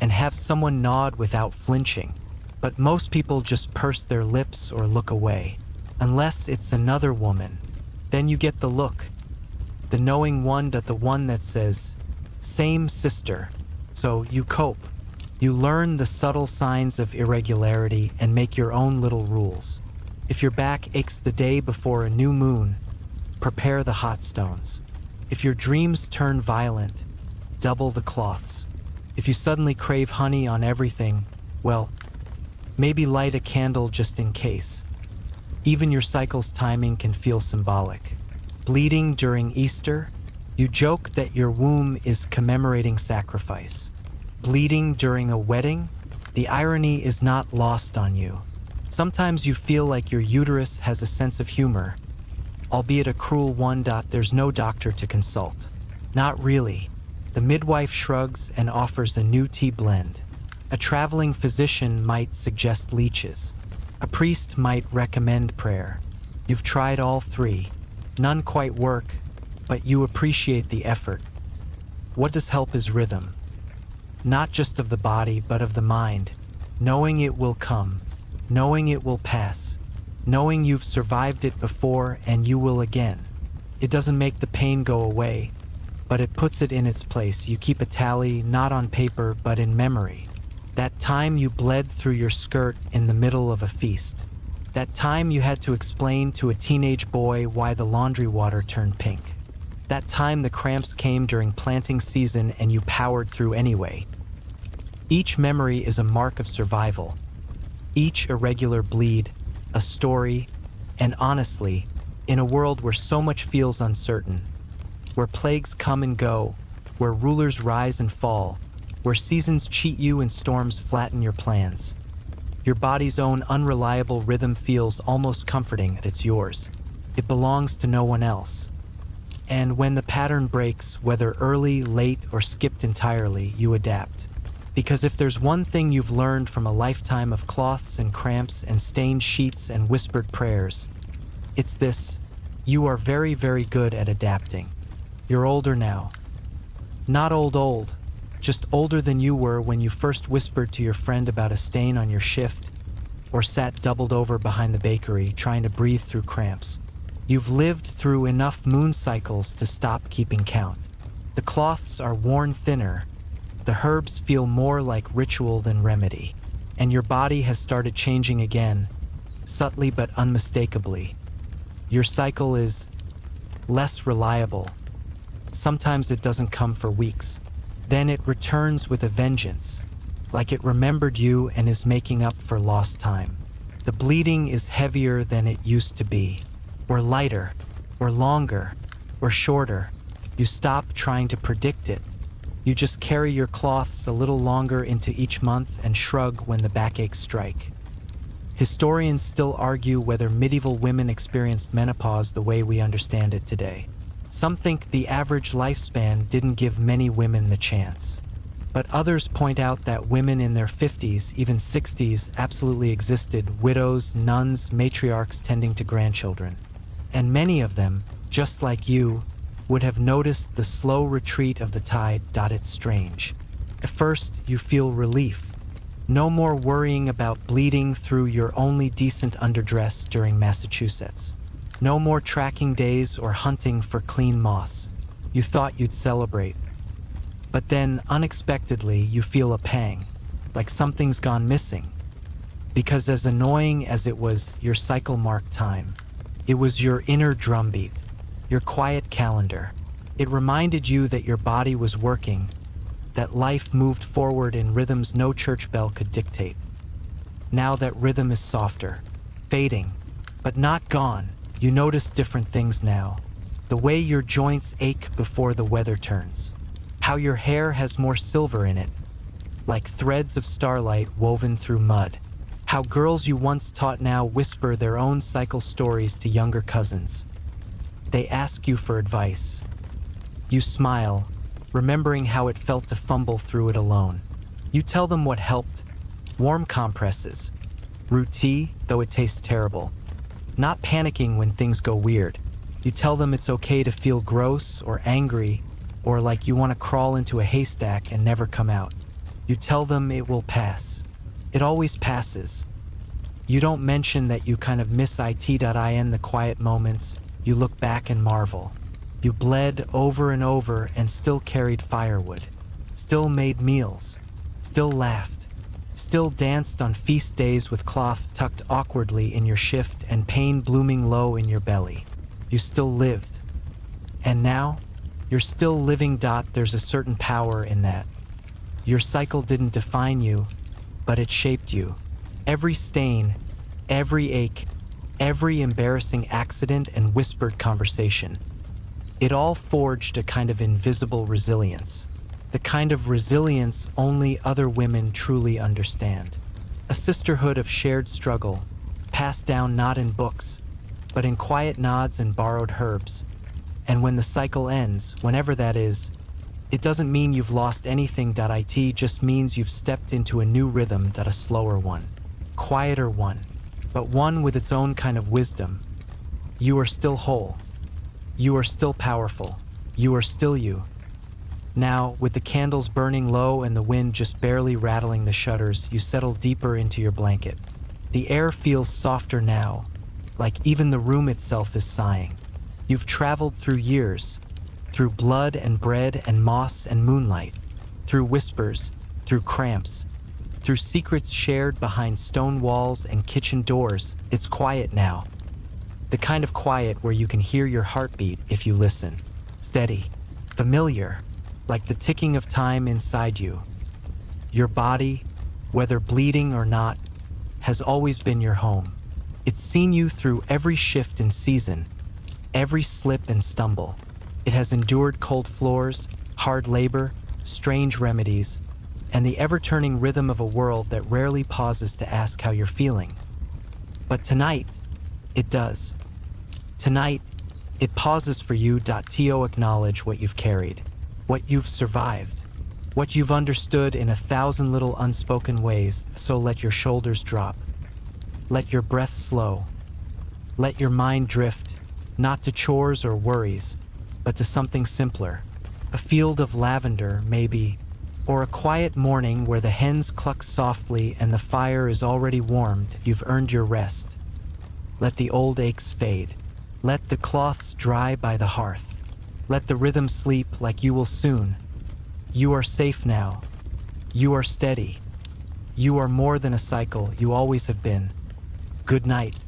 Speaker 1: and have someone nod without flinching. But most people just purse their lips or look away. Unless it's another woman, then you get the look. The knowing one, the one that says, "Same sister." So you cope. You learn the subtle signs of irregularity and make your own little rules. If your back aches the day before a new moon, prepare the hot stones. If your dreams turn violent, double the cloths. If you suddenly crave honey on everything, well, maybe light a candle just in case. Even your cycle's timing can feel symbolic. Bleeding during Easter, you joke that your womb is commemorating sacrifice. Bleeding during a wedding, the irony is not lost on you. Sometimes you feel like your uterus has a sense of humor, albeit a cruel one. There's no doctor to consult. Not really. The midwife shrugs and offers a new tea blend. A traveling physician might suggest leeches. A priest might recommend prayer. You've tried all three. None quite work, but you appreciate the effort. What does help is rhythm. Not just of the body, but of the mind. Knowing it will come. Knowing it will pass. Knowing you've survived it before and you will again. It doesn't make the pain go away, but it puts it in its place. You keep a tally, not on paper, but in memory. That time you bled through your skirt in the middle of a feast. That time you had to explain to a teenage boy why the laundry water turned pink. That time the cramps came during planting season and you powered through anyway. Each memory is a mark of survival. Each irregular bleed, a story, and honestly, in a world where so much feels uncertain, where plagues come and go, where rulers rise and fall, where seasons cheat you and storms flatten your plans, your body's own unreliable rhythm feels almost comforting that it's yours. It belongs to no one else. And when the pattern breaks, whether early, late, or skipped entirely, you adapt. Because if there's one thing you've learned from a lifetime of cloths and cramps and stained sheets and whispered prayers, it's this: you are very, very good at adapting. You're older now. Not old, just older than you were when you first whispered to your friend about a stain on your shift, or sat doubled over behind the bakery trying to breathe through cramps. You've lived through enough moon cycles to stop keeping count. The cloths are worn thinner. The herbs feel more like ritual than remedy. And your body has started changing again, subtly but unmistakably. Your cycle is less reliable. Sometimes it doesn't come for weeks. Then it returns with a vengeance, like it remembered you and is making up for lost time. The bleeding is heavier than it used to be, or lighter, or longer, or shorter. You stop trying to predict it. You just carry your cloths a little longer into each month and shrug when the backaches strike. Historians still argue whether medieval women experienced menopause the way we understand it today. Some think the average lifespan didn't give many women the chance. But others point out that women in their 50s, even 60s, absolutely existed: widows, nuns, matriarchs tending to grandchildren. And many of them, just like you, would have noticed the slow retreat of the tide. It's strange. At first, you feel relief. No more worrying about bleeding through your only decent underdress during Massachusetts. No more tracking days or hunting for clean moss. You thought you'd celebrate. But then, unexpectedly, you feel a pang, like something's gone missing. Because as annoying as it was, your cycle marked time. It was your inner drumbeat, your quiet calendar. It reminded you that your body was working, that life moved forward in rhythms no church bell could dictate. Now that rhythm is softer, fading, but not gone. You notice different things now. The way your joints ache before the weather turns. How your hair has more silver in it, like threads of starlight woven through mud. How girls you once taught now whisper their own cycle stories to younger cousins. They ask you for advice. You smile, remembering how it felt to fumble through it alone. You tell them what helped: warm compresses, root tea, though it tastes terrible. Not panicking when things go weird. You tell them it's okay to feel gross or angry or like you want to crawl into a haystack and never come out. You tell them it will pass. It always passes. You don't mention that you kind of miss it.in the quiet moments. You look back and marvel. You bled over and over and still carried firewood, still made meals, still laughed, still danced on feast days with cloth tucked awkwardly in your shift and pain blooming low in your belly. You still lived. And now, you're still living. There's a certain power in that. Your cycle didn't define you, but it shaped you. Every stain, every ache, every embarrassing accident and whispered conversation. It all forged a kind of invisible resilience. The kind of resilience only other women truly understand. A sisterhood of shared struggle, passed down not in books, but in quiet nods and borrowed herbs. And when the cycle ends, whenever that is, it doesn't mean you've lost anything. It just means you've stepped into a new rhythm. A slower one, quieter one, but one with its own kind of wisdom. You are still whole. You are still powerful. You are still you. Now, with the candles burning low and the wind just barely rattling the shutters, you settle deeper into your blanket. The air feels softer now, like even the room itself is sighing. You've traveled through years, through blood and bread and moss and moonlight, through whispers, through cramps, through secrets shared behind stone walls and kitchen doors. It's quiet now. The kind of quiet where you can hear your heartbeat if you listen. Steady, familiar, like the ticking of time inside you. Your body, whether bleeding or not, has always been your home. It's seen you through every shift in season, every slip and stumble. It has endured cold floors, hard labor, strange remedies, and the ever-turning rhythm of a world that rarely pauses to ask how you're feeling. But tonight, it does. Tonight, it pauses for you. To acknowledge what you've carried, what you've survived, what you've understood in 1,000 little unspoken ways. So let your shoulders drop. Let your breath slow. Let your mind drift, not to chores or worries, but to something simpler. A field of lavender, maybe, or a quiet morning where the hens cluck softly and the fire is already warmed. You've earned your rest. Let the old aches fade. Let the cloths dry by the hearth. Let the rhythm sleep like you will soon. You are safe now. You are steady. You are more than a cycle. You always have been. Good night.